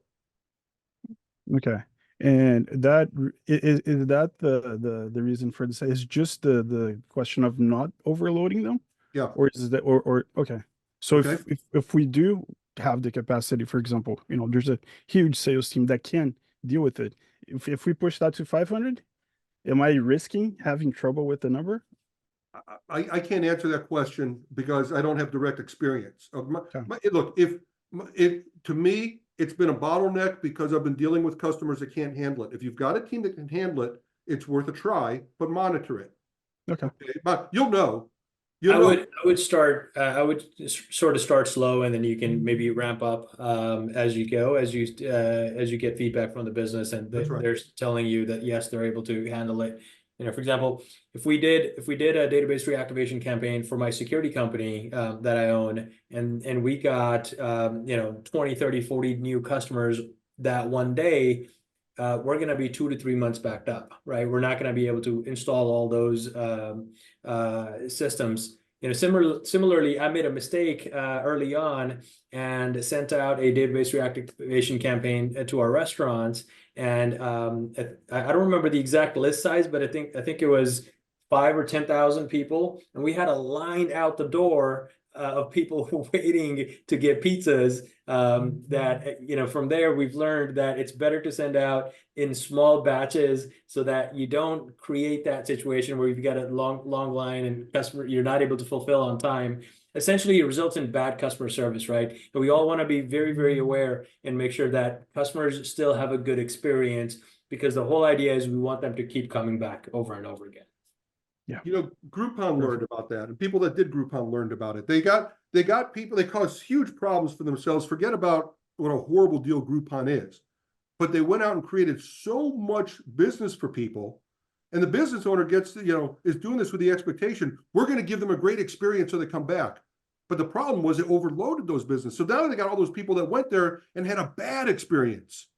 E: Okay. And that is that the reason for this? Is just the question of not overloading them?
A: Yeah.
E: Or is that or okay. So
A: Okay.
E: if we do have the capacity, for example, there's a huge sales team that can deal with it. If we push that to 500, am I risking having trouble with the number?
A: I can't answer that question because I don't have direct experience. Look, to me, it's been a bottleneck because I've been dealing with customers that can't handle it. If you've got a team that can handle it, it's worth a try, but monitor it.
E: Okay.
A: But you'll know.
B: I would start. I would sort of start slow, and then you can maybe ramp up as you go, as you get feedback from the business, and they're telling you that yes, they're able to handle it. You know, for example, if we did a database reactivation campaign for my security company that I own, and we got 20, 30, 40 new customers that one day, we're going to be 2 to 3 months backed up, right? We're not going to be able to install all those systems. You know, similarly, I made a mistake early on and sent out a database reactivation campaign to our restaurants. And I don't remember the exact list size, but I think it was 5,000 or 10,000 people, and we had a line out the door of people waiting to get pizzas. That from there we've learned that it's better to send out in small batches so that you don't create that situation where you've got a long line and you're not able to fulfill on time. Essentially, it results in bad customer service, right? But we all want to be very, very aware and make sure that customers still have a good experience, because the whole idea is we want them to keep coming back over and over again.
E: Yeah.
A: Groupon learned about that, and people that did Groupon learned about it. They got people, they caused huge problems for themselves. Forget about what a horrible deal Groupon is. But they went out and created so much business for people. And the business owner gets, is doing this with the expectation, we're going to give them a great experience so they come back. But the problem was it overloaded those businesses. So now they got all those people that went there and had a bad experience.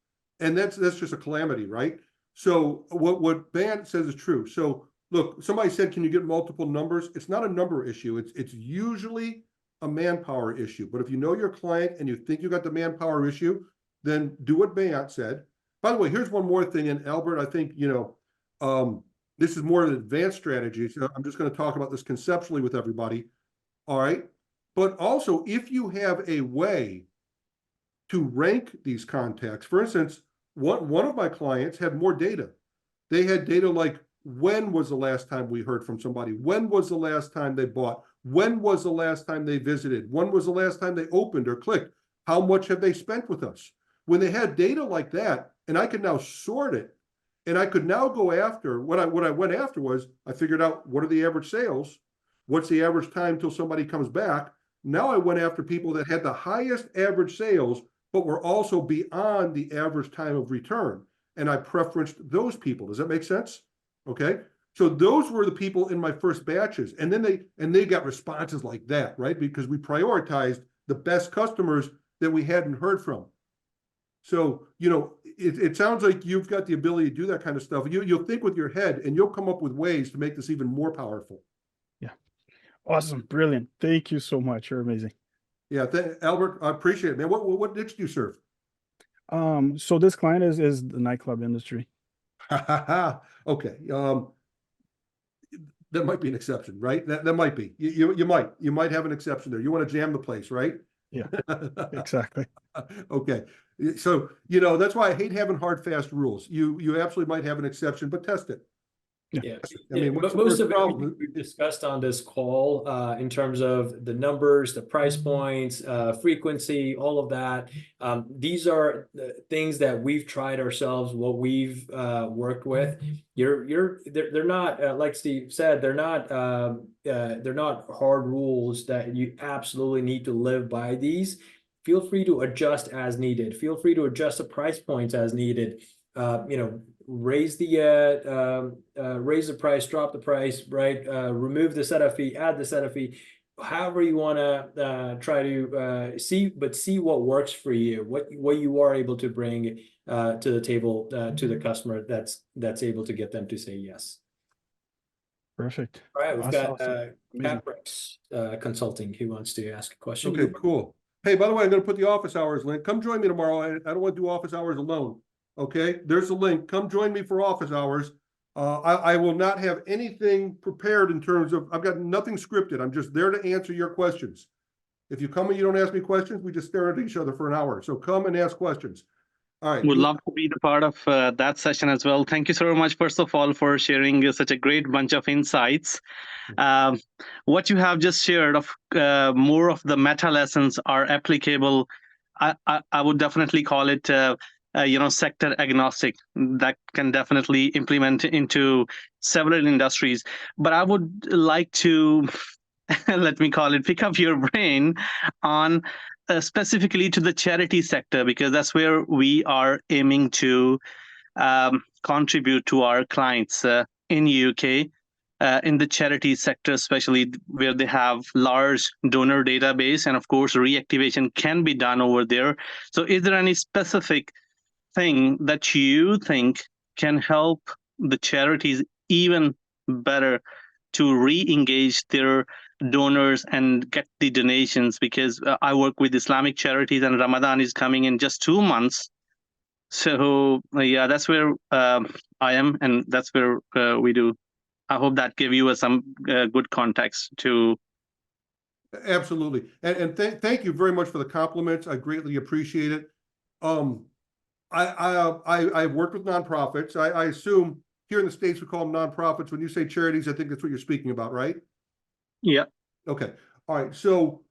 A: And that's just a calamity, right? So what Bant says is true. So look, somebody said, can you get multiple numbers? It's not a number issue. It's usually a manpower issue. But if you know your client and you think you got the manpower issue, then do what Bant said. By the way, here's one more thing. And Albert, I think, this is more of an advanced strategy. So I'm just going to talk about this conceptually with everybody. All right. But also, if you have a way to rank these contacts, for instance, one of my clients had more data. They had data like, when was the last time we heard from somebody? When was the last time they bought? When was the last time they visited? When was the last time they opened or clicked? How much have they spent with us? When they had data like that, and I could now sort it, and I could now go after, what I went after was, I figured out what are the average sales? What's the average time till somebody comes back? Now I went after people that had the highest average sales, but were also beyond the average time of return. And I preferenced those people. Does that make sense? Okay. So those were the people in my first batches. And then they got responses like that, right? Because we prioritized the best customers that we hadn't heard from. So, it sounds like you've got the ability to do that kind of stuff. You'll think with your head, and you'll come up with ways to make this even more powerful.
E: Yeah. Awesome. Brilliant. Thank you so much. You're amazing.
A: Yeah. Albert, I appreciate it, man. What niche do you serve?
E: So this client is the nightclub industry.
A: Okay. That might be an exception, right? That might be. You might have an exception there. You want to jam the place, right?
E: Yeah, exactly.
A: Okay. So, that's why I hate having hard, fast rules. You absolutely might have an exception, but test it.
B: Yeah.
A: I mean,
B: But most of it we've discussed on this call in terms of the numbers, the price points, frequency, all of that. These are the things that we've tried ourselves, what we've worked with. They're not like Steve said, they're not hard rules that you absolutely need to live by these. Feel free to adjust as needed. Feel free to adjust the price points as needed. Raise the price, drop the price, right? Remove the setup fee, add the setup fee, however you want to try to see what works for you, what you are able to bring to the table to the customer that's able to get them to say yes.
E: Perfect.
B: All right, we've got
E: Amazing.
B: Caprex Consulting who wants to ask a question.
A: Okay, cool. Hey, by the way, I'm going to put the office hours link. Come join me tomorrow. I don't want to do office hours alone. Okay, there's a link. Come join me for office hours. I will not have anything prepared in terms of, I've got nothing scripted. I'm just there to answer your questions. If you come and you don't ask me questions, we just stare at each other for an hour. So come and ask questions. All right.
F: Would love to be the part of that session as well. Thank you so much, first of all, for sharing such a great bunch of insights. What you have just shared of more of the meta lessons are applicable I would definitely call it sector agnostic. That can definitely implement into several industries. But I would like to let me call it, pick up your brain on specifically to the charity sector, because that's where we are aiming to contribute to our clients in UK, in the charity sector, especially where they have large donor database, and of course reactivation can be done over there. So is there any specific thing that you think can help the charities even better to re-engage their donors and get the donations? Because I work with Islamic charities and Ramadan is coming in just 2 months. So yeah, that's where I am, and that's where we do. I hope that gave you some good context to.
A: Absolutely. And thank you very much for the compliments. I greatly appreciate it. I've worked with nonprofits. I assume here in the States we call them nonprofits. When you say charities, I think that's what you're speaking about, right?
F: Yeah.
A: Okay. All right. So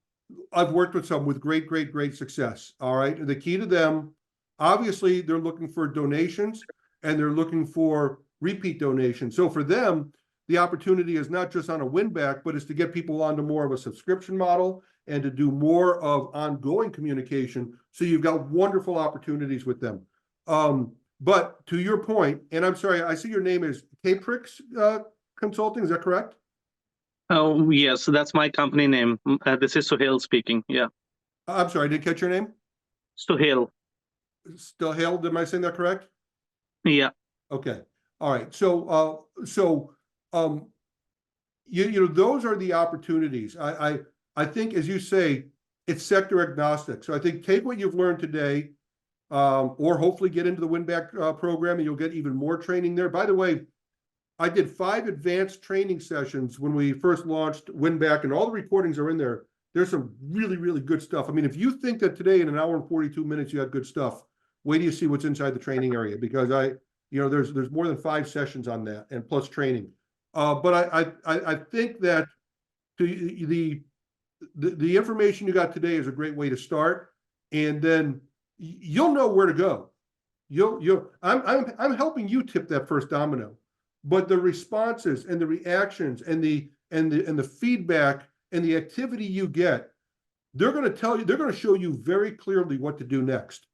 A: I've worked with some with great success. All right. The key to them, obviously, they're looking for donations and they're looking for repeat donations. So for them, the opportunity is not just on a win back, but is to get people onto more of a subscription model and to do more of ongoing communication. So you've got wonderful opportunities with them. But to your point, and I'm sorry, I see your name is Caprix Consulting. Is that correct?
F: Oh, yes. So that's my company name. This is Suhail speaking. Yeah.
A: I'm sorry, I didn't catch your name.
F: Suhail.
A: Suhail, am I saying that correct?
F: Yeah.
A: Okay. All right. So, you know, those are the opportunities. I think, as you say, it's sector agnostic. So I think take what you've learned today, or hopefully get into the win-back program, and you'll get even more training there. By the way, I did 5 advanced training sessions when we first launched win-back, and all the recordings are in there. There's some really good stuff. I mean, if you think that today in an hour and 42 minutes you had good stuff, wait till you see what's inside the training area, because there's more than 5 sessions on that, and plus training. But I think that the information you got today is a great way to start, and then you'll know where to go. I'm helping you tip that first domino, but the responses and the reactions and the feedback and the activity you get, they're going to show you very clearly what to do next.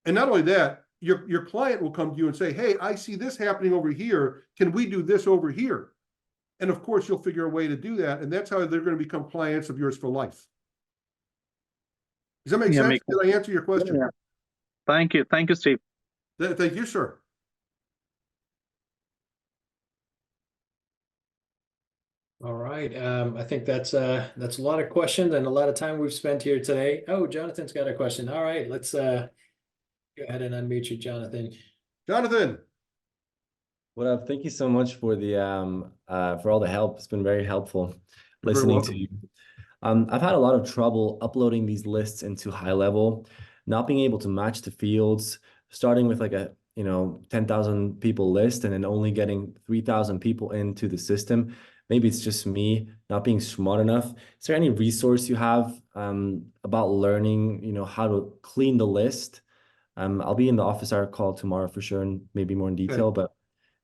A: And not only that, your client will come to you and say, hey, I see this happening over here. Can we do this over here? And of course, you'll figure a way to do that. And that's how they're going to become clients of yours for life. Does that make sense? Did I answer your question?
F: Yeah. Thank you. Thank you, Steve.
A: Thank you, sir.
B: All right. I think that's a lot of questions and a lot of time we've spent here today. Oh, Jonathan's got a question. All right, let's go ahead and unmute you, Jonathan.
A: Jonathan.
G: What up? Thank you so much for the for all the help. It's been very helpful
A: You're
G: listening
A: very
G: to you. I've had a lot of trouble uploading these lists into high level, not being able to match the fields, starting with like a 10,000 people list and then only getting 3,000 people into the system. Maybe it's just me not being smart enough. Is there any resource you have about learning, how to clean the list? I'll be in the office hour call tomorrow for sure, and maybe more in detail, but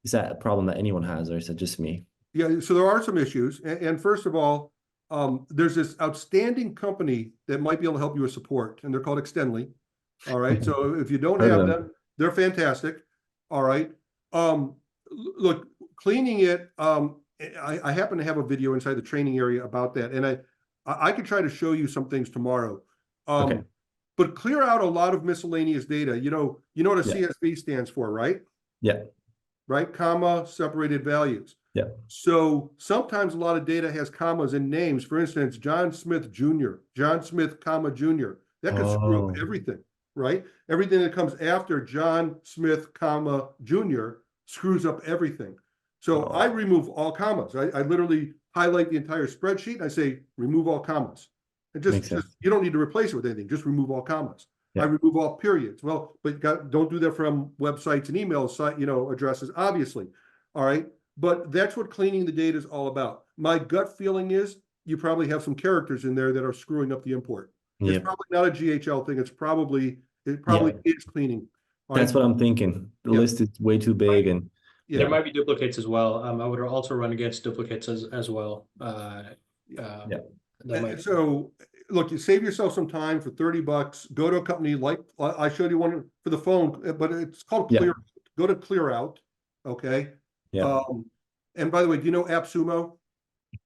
G: is that a problem that anyone has, or is it just me?
A: Yeah, so there are some issues. And first of all, there's this outstanding company that might be able to help you with support, and they're called Extendly. All right. So if you don't have them, they're fantastic. All right. Look, cleaning it, I happen to have a video inside the training area about that, and I could try to show you some things tomorrow.
G: Okay.
A: But clear out a lot of miscellaneous data. You know what a CSV stands for, right?
G: Yeah.
A: Right, comma, separated values.
G: Yeah.
A: So sometimes a lot of data has commas in names. For instance, John Smith Jr., John Smith, comma, Jr. That could screw up everything, right? Everything that comes after John Smith, comma, Jr. screws up everything. So I remove all commas. I literally highlight the entire spreadsheet and I say, remove all commas. And just you don't need to replace it with anything. Just remove all commas. Yeah. I remove all periods. Well, but don't do that from websites and email addresses, obviously. All right. But that's what cleaning the data is all about. My gut feeling is you probably have some characters in there that are screwing up the import. It's
G: Yep.
A: probably not a GHL thing. It probably is cleaning. All
G: That's
A: right?
G: what I'm thinking. The
A: Yeah.
G: list is way too big, and
A: Yeah.
B: There might be duplicates as well. I would also run against duplicates as well.
G: Yeah.
B: That might.
A: So look, you save yourself some time for $30. Go to a company like I showed you one for the phone, but it's called
G: Yeah.
A: Clear. Go to Clear Out. Okay.
G: Yeah.
A: And by the way, do you know AppSumo?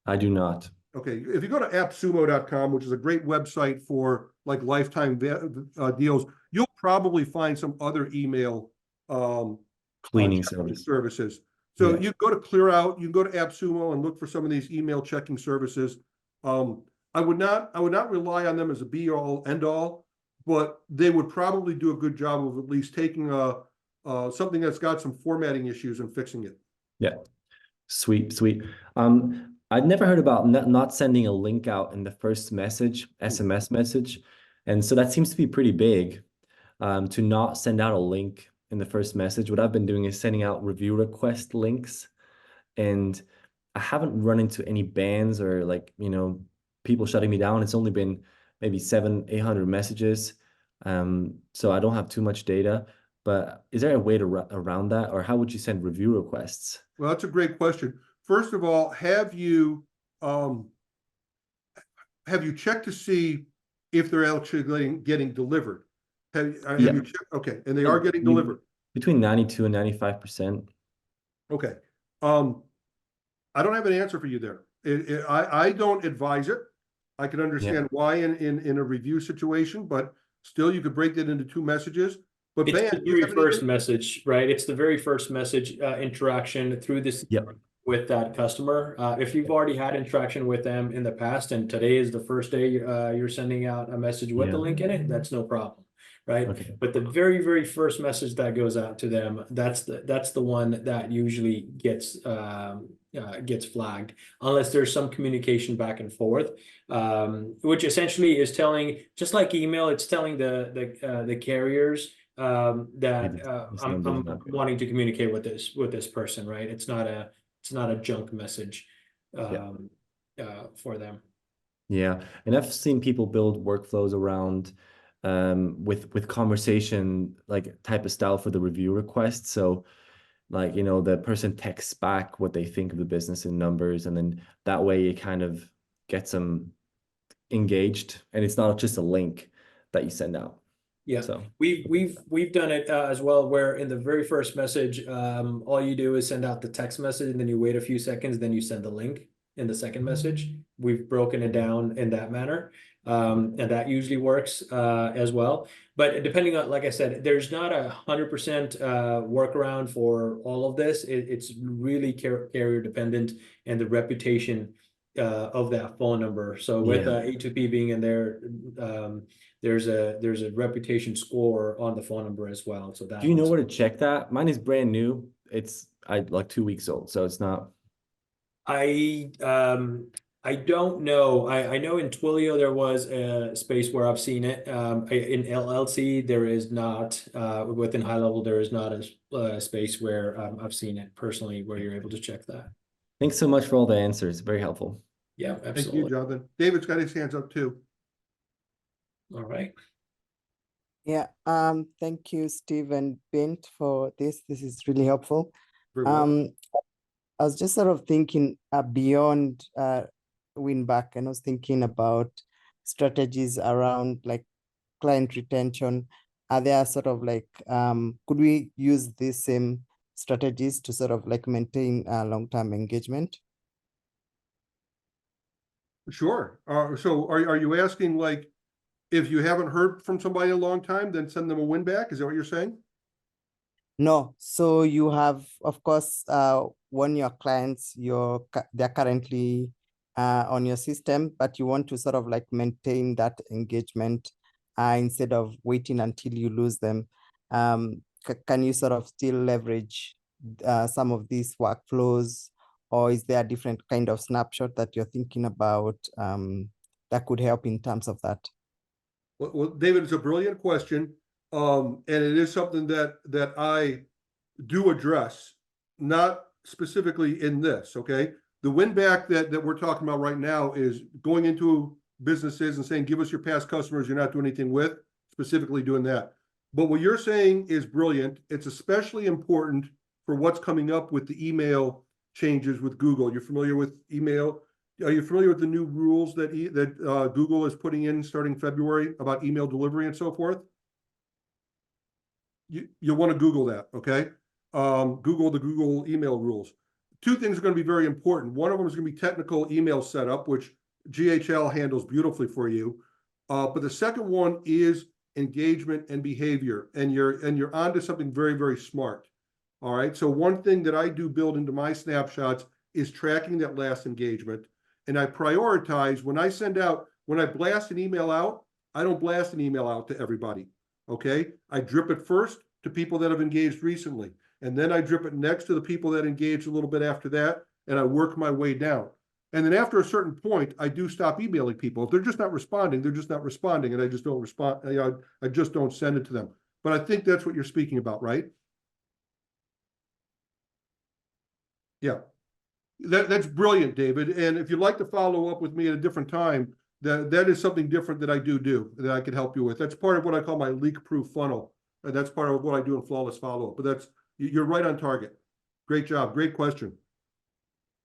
G: I do not.
A: Okay, if you go to appsumo.com, which is a great website for like lifetime deals, you'll probably find some other email
G: Cleaning
A: checking
G: service.
A: services. So
G: Yeah.
A: you go to Clear Out, you can go to AppSumo and look for some of these email checking services. I would not rely on them as a be all end all, but they would probably do a good job of at least taking something that's got some formatting issues and fixing it.
G: Yeah. Sweet, sweet. I'd never heard about not sending a link out in the first message, SMS message. And so that seems to be pretty big, to not send out a link in the first message. What I've been doing is sending out review request links. And I haven't run into any bans or like, people shutting me down. It's only been maybe 700-800 messages. So I don't have too much data. But is there a way to around that, or how would you send review requests?
A: Well, that's a great question. First of all, have you checked to see if they're actually getting delivered? Have you checked? Okay, and they are getting delivered.
G: Between 92 and 95%.
A: Okay. I don't have an answer for you there. I don't advise it. I can understand why in a review situation, but still you could break that into two messages. But
B: It's the very first message, right? It's the very first message interaction through this with that customer. If you've already had interaction with them in the past, and today is the first day you're sending out a message with the link in it, that's no problem, right?
G: Okay.
B: But the very, very first message that goes out to them, that's the one that usually gets flagged, unless there's some communication back and forth, which essentially is telling, just like email, it's telling the carriers that I'm wanting to communicate with this person, right? It's not a junk message for them.
G: Yeah, and I've seen people build workflows around with conversation like type of style for the review request. So like, the person texts back what they think of the business in numbers, and then that way it kind of gets them engaged, and it's not just a link that you send out.
B: Yeah,
G: so
B: we've done it as well, where in the very first message, all you do is send out the text message, and then you wait a few seconds, then you send the link in the second message. We've broken it down in that manner, and that usually works as well. But depending on, like I said, there's not 100% workaround for all of this. It's really carrier dependent and the reputation of that phone number. So with A2P being in there, there's a reputation score on the phone number as well. So that.
G: Do you know where to check that? Mine is brand new. It's like 2 weeks old, so it's not.
B: I don't know. I know in Twilio there was a space where I've seen it. In LLC there is not. Within High Level there is not a space where I've seen it personally where you're able to check that.
G: Thanks so much for all the answers. Very helpful.
B: Yeah, absolutely.
A: Thank you, Jonathan. David's got his hands up too.
B: All right.
H: Yeah. Thank you, Steve and Bint, for this. This is really helpful.
A: Very well.
H: I was just sort of thinking beyond Winback, and I was thinking about strategies around like client retention. Are there sort of like, could we use these same strategies to sort of like maintain long-term engagement?
A: Sure. So are you asking like, if you haven't heard from somebody in a long time, then send them a win back? Is that what you're saying?
H: No. So you have, of course, when your clients, they're currently on your system, but you want to sort of like maintain that engagement instead of waiting until you lose them. Can you sort of still leverage some of these workflows, or is there a different kind of snapshot that you're thinking about that could help in terms of that?
A: Well, David, it's a brilliant question. And it is something that I do address, not specifically in this, okay? The win back that we're talking about right now is going into businesses and saying, give us your past customers you're not doing anything with, specifically doing that. But what you're saying is brilliant. It's especially important for what's coming up with the email changes with Google. You're familiar with email? Are you familiar with the new rules that Google is putting in starting February about email delivery and so forth? You'll want to Google that, okay? Google the Google email rules. Two things are going to be very important. One of them is going to be technical email setup, which GHL handles beautifully for you. But the second one is engagement and behavior, and you're onto something very, very smart. All right. So one thing that I do build into my snapshots is tracking that last engagement. And I prioritize when I blast an email out, I don't blast an email out to everybody. Okay. I drip it first to people that have engaged recently. And then I drip it next to the people that engaged a little bit after that. And I work my way down. And then after a certain point, I do stop emailing people. If they're just not responding, they're just not responding. And I just don't respond. I just don't send it to them. But I think that's what you're speaking about, right? Yeah, that's brilliant, David. And if you'd like to follow up with me at a different time, that is something different that I do that I can help you with. That's part of what I call my leak-proof funnel. And that's part of what I do in flawless follow-up. But you're right on target. Great job. Great question.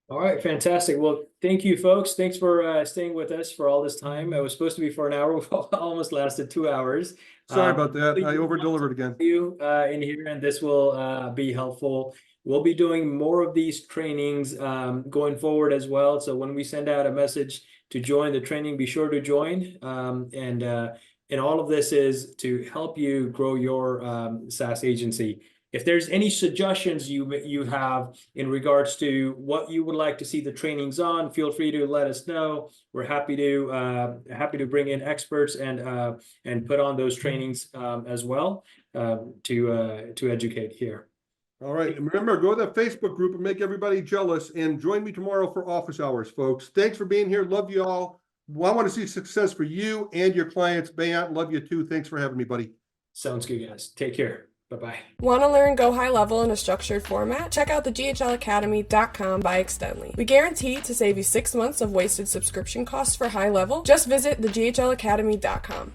B: All right, fantastic. Well, thank you, folks. Thanks for staying with us for all this time. It was supposed to be for an hour. We've almost lasted 2 hours.
A: Sorry about that. I over-delivered again.
B: You in here, and this will be helpful. We'll be doing more of these trainings going forward as well. So when we send out a message to join the training, be sure to join. And all of this is to help you grow your SaaS agency. If there's any suggestions you have in regards to what you would like to see the trainings on, feel free to let us know. We're happy to bring in experts and put on those trainings as well to educate here.
A: All right. And remember, go to that Facebook group and make everybody jealous, and join me tomorrow for office hours, folks. Thanks for being here. Love you all. Well, I want to see success for you and your clients. Bayant, love you too. Thanks for having me, buddy.
B: Sounds good, guys. Take care. Bye-bye.
I: Want to learn Go High Level in a structured format? Check out the GHLacademy.com by Extendly. We guarantee to save you 6 months of wasted subscription costs for High Level. Just visit the GHLacademy.com.